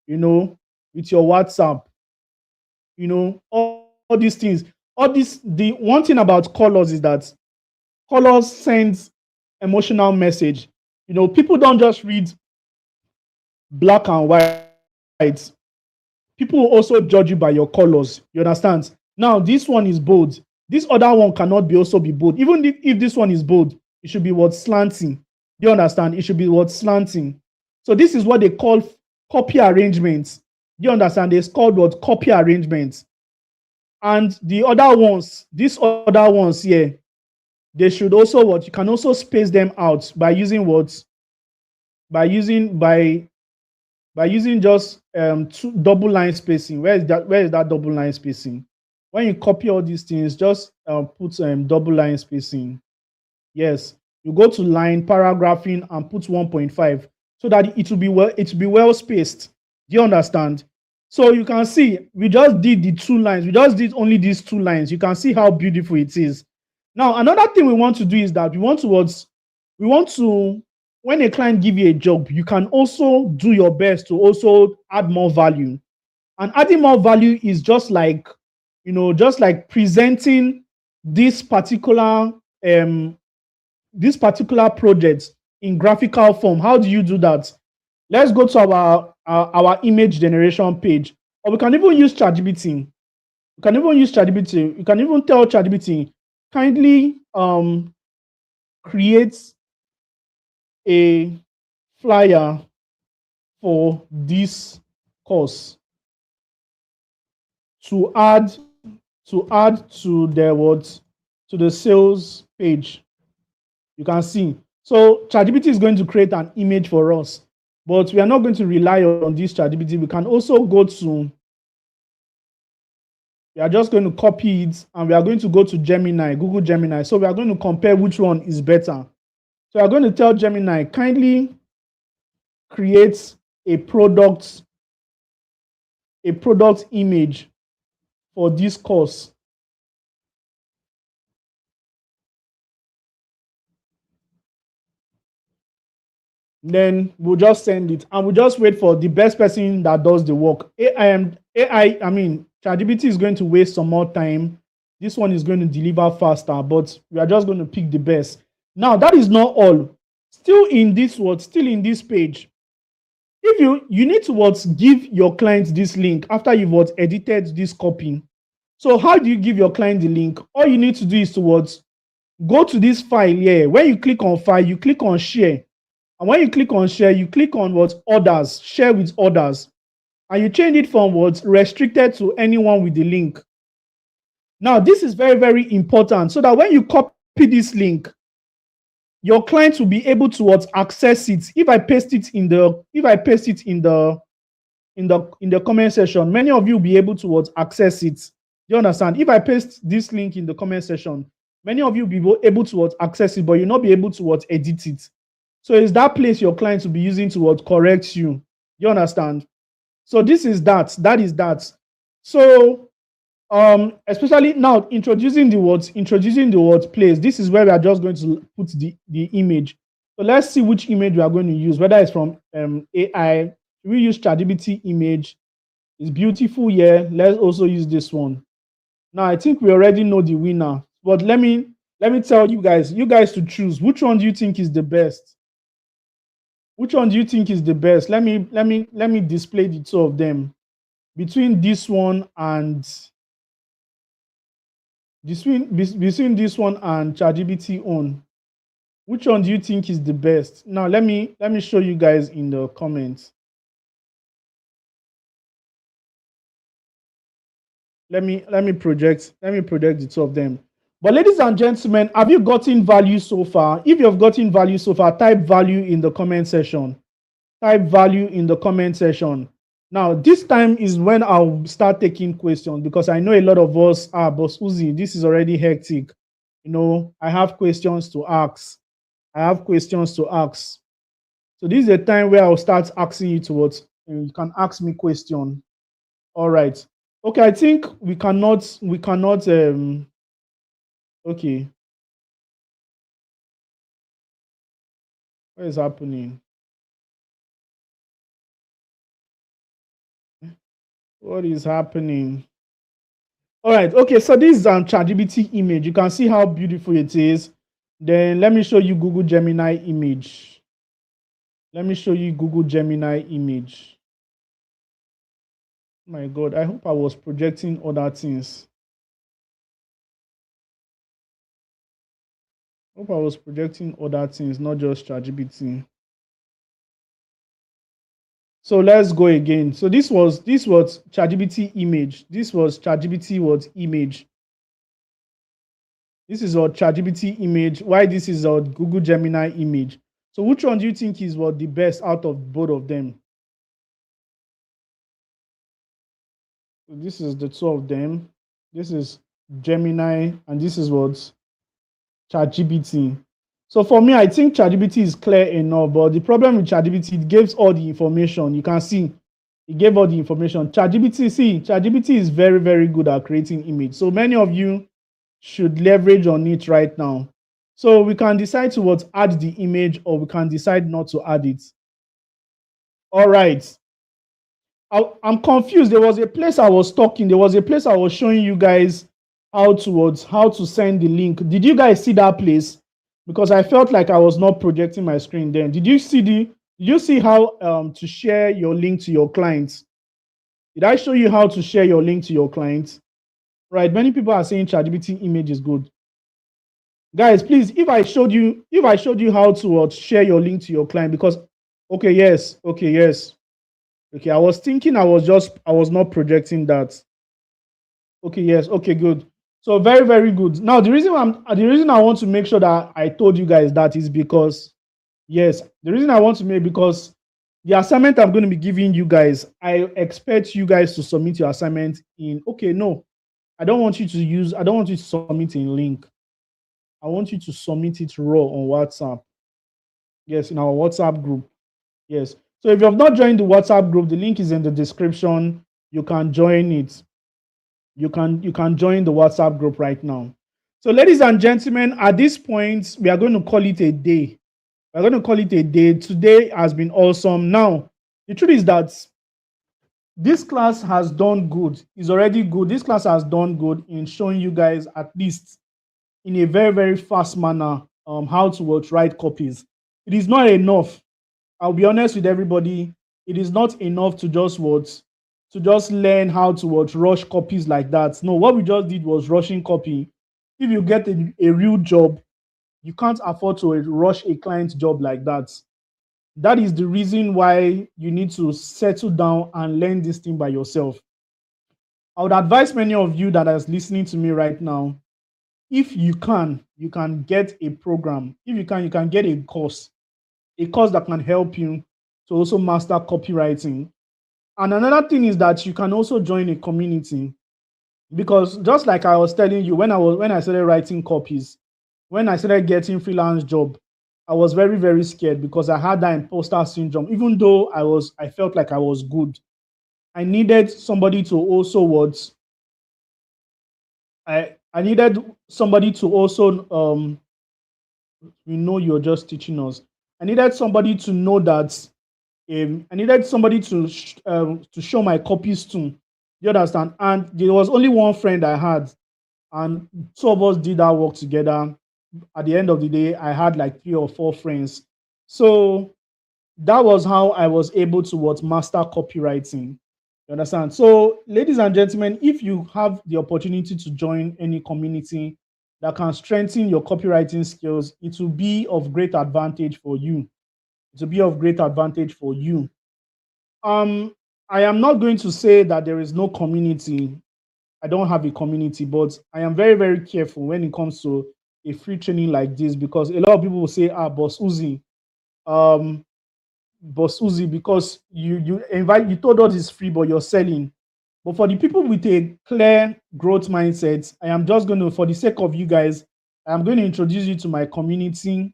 with your WhatsApp, all these things. The one thing about colors is that colors send emotional message. People don't just read black and white. People will also judge you by your colors. You understand? Now, this one is bold. This other one cannot also be bold. Even if this one is bold, it should be slanting. Do you understand? It should be slanting. So this is what they call copy arrangements. Do you understand? It's called copy arrangements. And the other ones, these other ones here, they should also you can also space them out by using by using just double line spacing. Where is that double line spacing? When you copy all these things, just put double line spacing. Yes, you go to line paragraphing and put 1.5 so that it will be well spaced. Do you understand? So you can see we just did the 2 lines. We just did only these 2 lines. You can see how beautiful it is. Now, another thing we want to do is that we want to when a client give you a job, you can also do your best to also add more value. And adding more value is just like presenting this particular project in graphical form. How do you do that? Let's go to our image generation page, or we can even use ChatGPT. You can even tell ChatGPT, kindly create a flyer for this course to add to the sales page. You can see. So ChatGPT is going to create an image for us, but we are not going to rely on this ChatGPT. We can also we are just going to copy it and we are going to go to Gemini, Google Gemini. So we are going to compare which one is better. So we are going to tell Gemini, kindly create a product image for this course. Then we'll just send it and we'll just wait for the best person that does the work. ChatGPT is going to waste some more time. This one is going to deliver faster, but we are just going to pick the best. Now, that is not all. Still in this page, if you need to give your client this link after you've edited this copy. So how do you give your client the link? All you need to do is to go to this file here. When you click on file, you click on share. And when you click on share, you click on others, share with others. And you change it from restricted to anyone with the link. Now, this is very, very important so that when you copy this link, your client will be able to access it. If I paste it in the comment section, many of you will be able to access it. You understand? If I paste this link in the comment section, many of you will be able to what, access it, but you'll not be able to what, edit it. So it's that place your clients will be using to what, correct you. You understand? So this is that. That is that. So especially now introducing the word place. This is where we are just going to put the image. So let's see which image we are going to use, whether it's from AI. We use ChatGPT image. It's beautiful here. Let's also use this one. Now I think we already know the winner, but let me tell you guys to choose. Which one do you think is the best? Which one do you think is the best? Let me display the two of them. Between this one and between this one and ChatGPT own, which one do you think is the best? Now let me show you guys in the comments. Let me project the two of them. But ladies and gentlemen, have you gotten value so far? If you've gotten value so far, type value in the comment section. Type value in the comment section. Now, this time is when I'll start taking questions, because I know a lot of us are, Boss Uzi, this is already hectic. You know, I have questions to ask. So this is a time where I'll start asking you to what, and you can ask me question. All right. Okay, I think we cannot, okay. What is happening? What is happening? All right. Okay. So this is ChatGPT image. You can see how beautiful it is. Then let me show you Google Gemini image. Let me show you Google Gemini image. My God, I hope I was projecting other things. Hope I was projecting other things, not just ChatGPT. So let's go again. So this was ChatGPT image. This was ChatGPT what image. This is our ChatGPT image. Why this is our Google Gemini image. So which one do you think is what the best out of both of them? So this is the two of them. This is Gemini, and this is what ChatGPT. So for me, I think ChatGPT is clear enough, but the problem with ChatGPT, it gives all the information. You can see it gave all the information. ChatGPT is very, very good at creating image. So many of you should leverage on it right now. So we can decide to what, add the image, or we can decide not to add it. All right. I'm confused. There was a place I was talking. There was a place I was showing you guys how to send the link. Did you guys see that place? Because I felt like I was not projecting my screen then. Did you see how to share your link to your clients? Did I show you how to share your link to your clients? Right. Many people are saying ChatGPT image is good. Guys, please, if I showed you how to share your link to your client, because yes. Okay, I was thinking I was not projecting that. Okay, yes. Okay, good. So very, very good. Now the reason I want to make sure that I told you guys that is because, yes, the reason I want to make, because the assignment I'm going to be giving you guys, I expect you guys to submit your assignment in, no, I don't want you to submit in link. I want you to submit it raw on WhatsApp. Yes, in our WhatsApp group. Yes. So if you have not joined the WhatsApp group, the link is in the description. You can join it. You can join the WhatsApp group right now. So ladies and gentlemen, at this point, we are going to call it a day. We're going to call it a day. Today has been awesome. Now, the truth is that this class has done good. It's already good. This class has done good in showing you guys, at least in a very, very fast manner, how to write copies. It is not enough. I'll be honest with everybody. It is not enough to just learn how to rush copies like that. No, what we just did was rushing copy. If you get a real job, you can't afford to rush a client's job like that. That is the reason why you need to settle down and learn this thing by yourself. I would advise many of you that are listening to me right now, if you can get a program. If you can get a course that can help you to also master copywriting. And another thing is that you can also join a community. Because just like I was telling you, when I started writing copies, when I started getting freelance job, I was very, very scared because I had that imposter syndrome. Even though I felt like I was good. I needed somebody to also what I needed somebody to also you're just teaching us. I needed somebody to know that I needed somebody to show my copies to. You understand? And there was only one friend I had, and two of us did that work together. At the end of the day, I had like 3 or 4 friends. So that was how I was able to what master copywriting. You understand? So, ladies and gentlemen, if you have the opportunity to join any community that can strengthen your copywriting skills, it will be of great advantage for you. It will be of great advantage for you. Um, I am not going to say that there is no community. I don't have a community, but I am very, very careful when it comes to a free training like this because a lot of people will say, Boss Uzi, um, because you told us it's free, but you're selling. But for the people with a clear growth mindset, I am just going to, for the sake of you guys, I am going to introduce you to my community.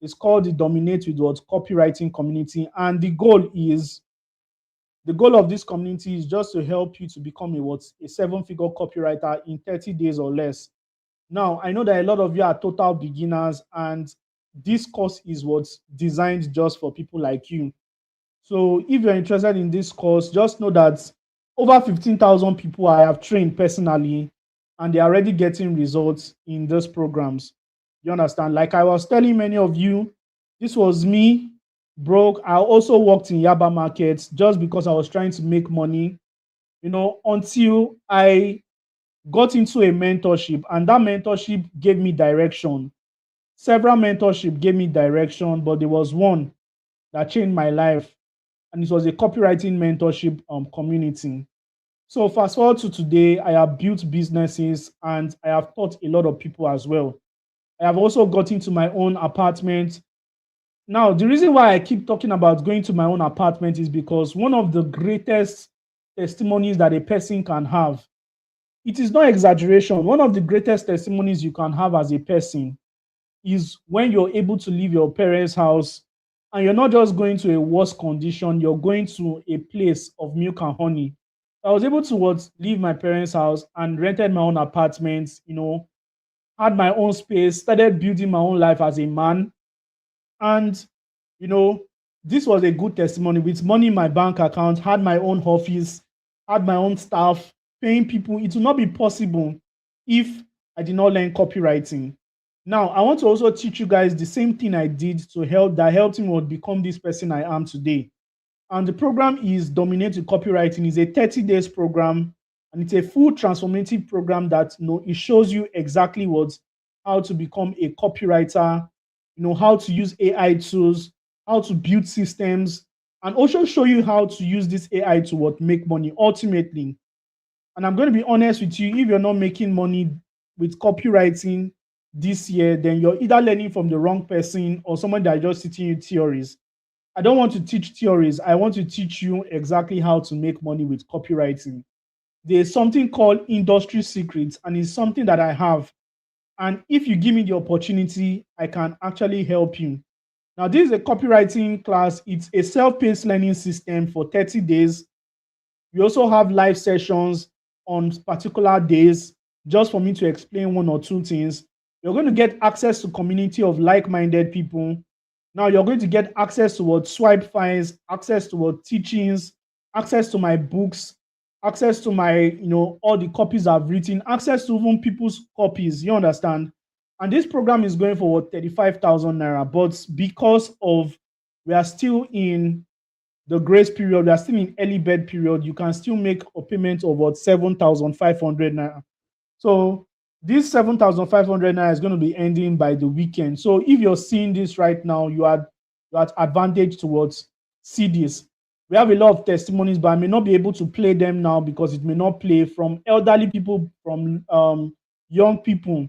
It's called the Dominate with What Copywriting Community, and the goal of this community is just to help you to become a 7-figure copywriter in 30 days or less. Now, I know that a lot of you are total beginners, and this course is what's designed just for people like you. So if you're interested in this course, just know that over 15,000 people I have trained personally, and they're already getting results in those programs. You understand? Like I was telling many of you, this was me broke. I also worked in Yaba markets just because I was trying to make money, until I got into a mentorship, and that mentorship gave me direction. Several mentorship gave me direction, but there was one that changed my life, and it was a copywriting mentorship community. So fast forward to today, I have built businesses and I have taught a lot of people as well. I have also got into my own apartment. Now, the reason why I keep talking about going to my own apartment is because one of the greatest testimonies that a person can have, it is not exaggeration. One of the greatest testimonies you can have as a person is when you're able to leave your parents' house and you're not just going to a worse condition, you're going to a place of milk and honey. I was able to leave my parents' house and rented my own apartment, had my own space, started building my own life as a man. And, you know, this was a good testimony with money in my bank account, had my own office, had my own staff, paying people. It would not be possible if I did not learn copywriting. Now, I want to also teach you guys the same thing I did that helped me become this person I am today. And the program is Dominate with Copywriting. It's a 30 days program, and it's a full transformative program that it shows you exactly how to become a copywriter, how to use AI tools, how to build systems, and also show you how to use this AI to make money ultimately. And I'm going to be honest with you, if you're not making money with copywriting this year, then you're either learning from the wrong person or someone that is just teaching you theories. I don't want to teach theories. I want to teach you exactly how to make money with copywriting. There's something called industry secrets, and it's something that I have. And if you give me the opportunity, I can actually help you. Now, this is a copywriting class. It's a self-paced learning system for 30 days. We also have live sessions on particular days just for me to explain one or two things. You're going to get access to community of like-minded people. Now you're going to get access to swipe files, access to teachings, access to my books, access to my, all the copies I've written, access to even people's copies. You understand? And this program is going for 35,000 naira. But because of we are still in the grace period, we are still in early bird period, you can still make a payment of 7,500 naira. So this 7,500 naira is going to be ending by the weekend. So if you're seeing this right now, you're at advantage towards see this. We have a lot of testimonies, but I may not be able to play them now because it may not play from elderly people, from young people.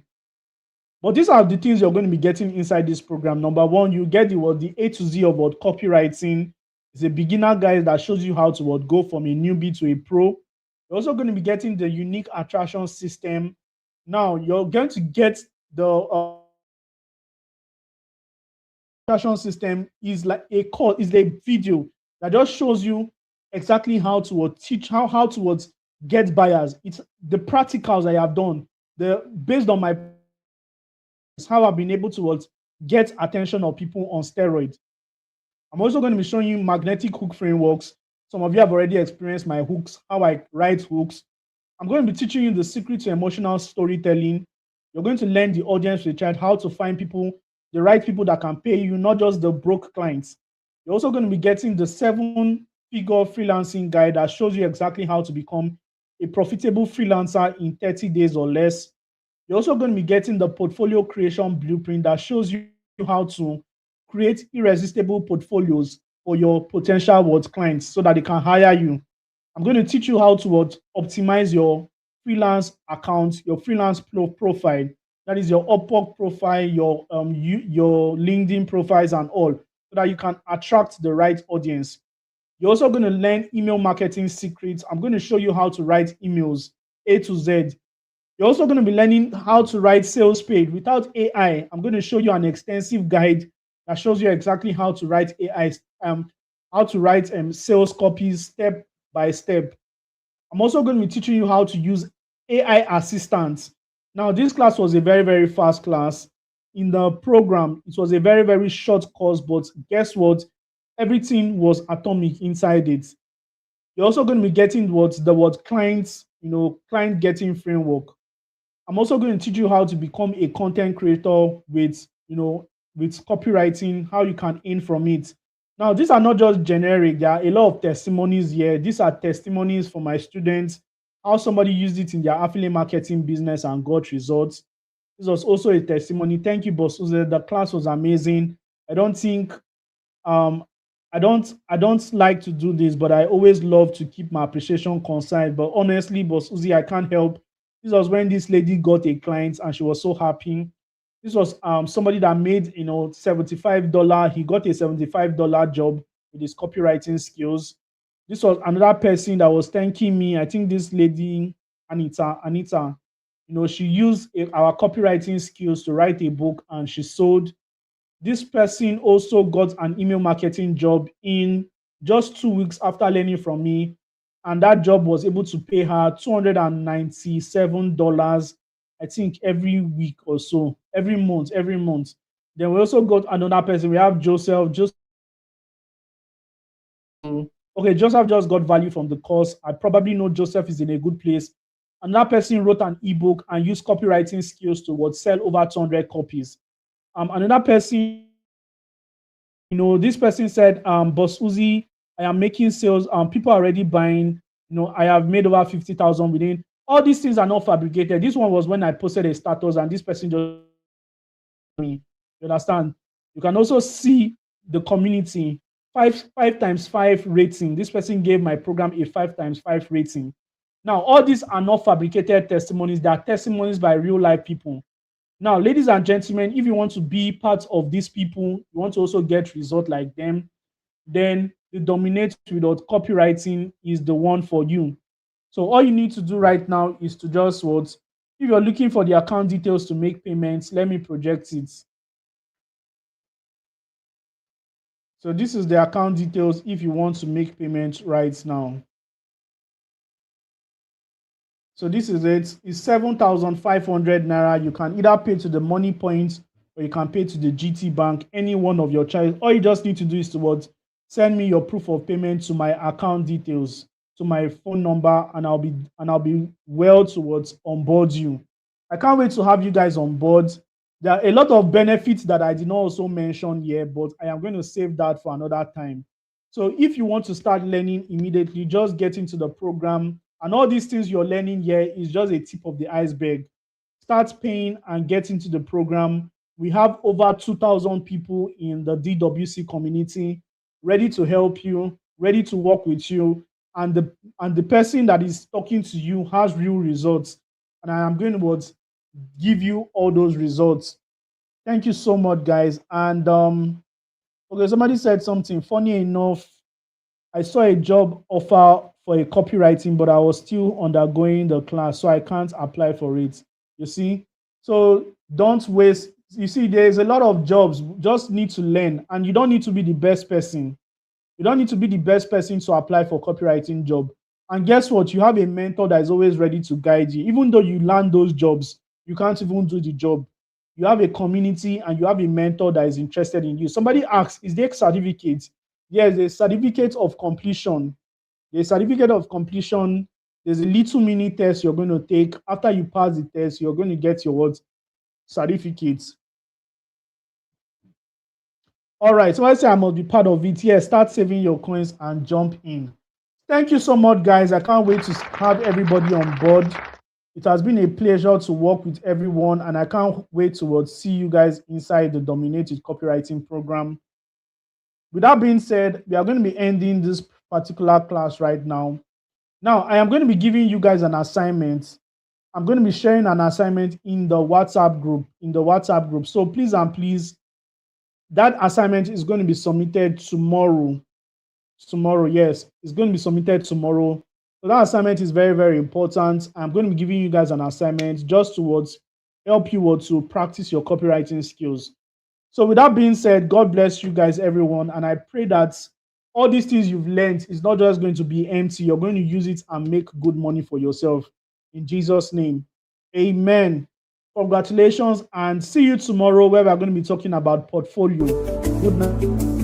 But these are the things you're going to be getting inside this program. Number one, you get the A to Z of copywriting. It's a beginner guide that shows you how to go from a newbie to a pro. You're also going to be getting the unique attraction system. Now you're going to get the attraction system is like a course, is a video that just shows you exactly how to teach how to get buyers. It's the practicals I have done. The based on my how I've been able to get attention of people on steroids. I'm also going to be showing you magnetic hook frameworks. Some of you have already experienced my hooks, how I write hooks. I'm going to be teaching you the secret to emotional storytelling. You're going to learn the audience research, how to find people, the right people that can pay you, not just the broke clients. You're also going to be getting the 7-figure freelancing guide that shows you exactly how to become a profitable freelancer in 30 days or less. You're also going to be getting the portfolio creation blueprint that shows you how to create irresistible portfolios for your potential clients so that they can hire you. I'm going to teach you how to optimize your freelance account, your freelance profile. That is your Upwork profile, your LinkedIn profiles, and all, so that you can attract the right audience. You're also going to learn email marketing secrets. I'm going to show you how to write emails A to Z. You're also going to be learning how to write sales page without AI. I'm going to show you an extensive guide that shows you exactly how to write AI, how to write sales copies step by step. I'm also going to be teaching you how to use AI assistants. Now, this class was a very, very fast class. In the program, it was a very, very short course, but guess what? Everything was atomic inside it. You're also going to be getting the clients, client getting framework. I'm also going to teach you how to become a content creator with copywriting, how you can earn from it. Now, these are not just generic. There are a lot of testimonies here. These are testimonies from my students, how somebody used it in their affiliate marketing business and got results. This was also a testimony. Thank you, Boss Uze. The class was amazing. I don't think um I don't like to do this, but I always love to keep my appreciation concise. But honestly, Boss Uzi, I can't help. This was when this lady got a client and she was so happy. This was somebody that made $75. He got a $75 job with his copywriting skills. This was another person that was thanking me. I think this lady, Anita, she used our copywriting skills to write a book and she sold. This person also got an email marketing job in just 2 weeks after learning from me. And that job was able to pay her $297, I think, every week or so, every month, every month. Then we also got another person. We have Joseph. Okay, Joseph just got value from the course. I probably know Joseph is in a good place. Another person wrote an ebook and used copywriting skills to sell over 200 copies. Another person, this person said, Boss Uzi, I am making sales. People are already buying. I have made over 50,000 within. All these things are not fabricated. This one was when I posted a status and this person just me. You understand? You can also see the community. Five times five rating. This person gave my program a 5x5 rating. Now, all these are not fabricated testimonies. They are testimonies by real life people. Now, ladies and gentlemen, if you want to be part of these people, you want to also get results like them, then the Dominate Without Copywriting is the one for you. So all you need to do right now is to just if you're looking for the account details to make payments, let me project it. So this is the account details if you want to make payments right now. So this is it. It's 7,500 naira. You can either pay to the Moniepoint or you can pay to the GT Bank, any one of your choice. All you just need to do is to send me your proof of payment to my account details, to my phone number, and I'll be well towards onboard you. I can't wait to have you guys on board. There are a lot of benefits that I did not also mention here, but I am going to save that for another time. So if you want to start learning immediately, just get into the program. And all these things you're learning here is just a tip of the iceberg. Start paying and get into the program. We have over 2,000 people in the DWC community ready to help you, ready to work with you. And the person that is talking to you has real results. And I am going to give you all those results. Thank you so much, guys. And okay, somebody said something funny enough. I saw a job offer for a copywriting, but I was still undergoing the class, so I can't apply for it. You see? So don't waste. You see, there's a lot of jobs. Just need to learn, and you don't need to be the best person. You don't need to be the best person to apply for copywriting job. And guess what? You have a mentor that is always ready to guide you. Even though you land those jobs, you can't even do the job. You have a community and you have a mentor that is interested in you. Somebody asks, is there a certificate? Yes, there's a certificate of completion. There's a certificate of completion. There's a little mini test you're going to take. After you pass the test, you're going to get your what? Certificates. All right, so I say I must be part of it. Yeah, start saving your coins and jump in. Thank you so much, guys. I can't wait to have everybody on board. It has been a pleasure to work with everyone, and I can't wait to see you guys inside the Dominated Copywriting program. With that being said, we are going to be ending this particular class right now. Now, I am going to be giving you guys an assignment. I'm going to be sharing an assignment in the WhatsApp group. So please and please, that assignment is going to be submitted tomorrow. Yes, it's going to be submitted tomorrow. So that assignment is very, very important. I'm going to be giving you guys an assignment just to help you to practice your copywriting skills. So with that being said, God bless you guys, everyone. And I pray that all these things you've learned is not just going to be empty. You're going to use it and make good money for yourself. In Jesus' name, amen. Congratulations, and see you tomorrow where we're going to be talking about portfolio. Good night.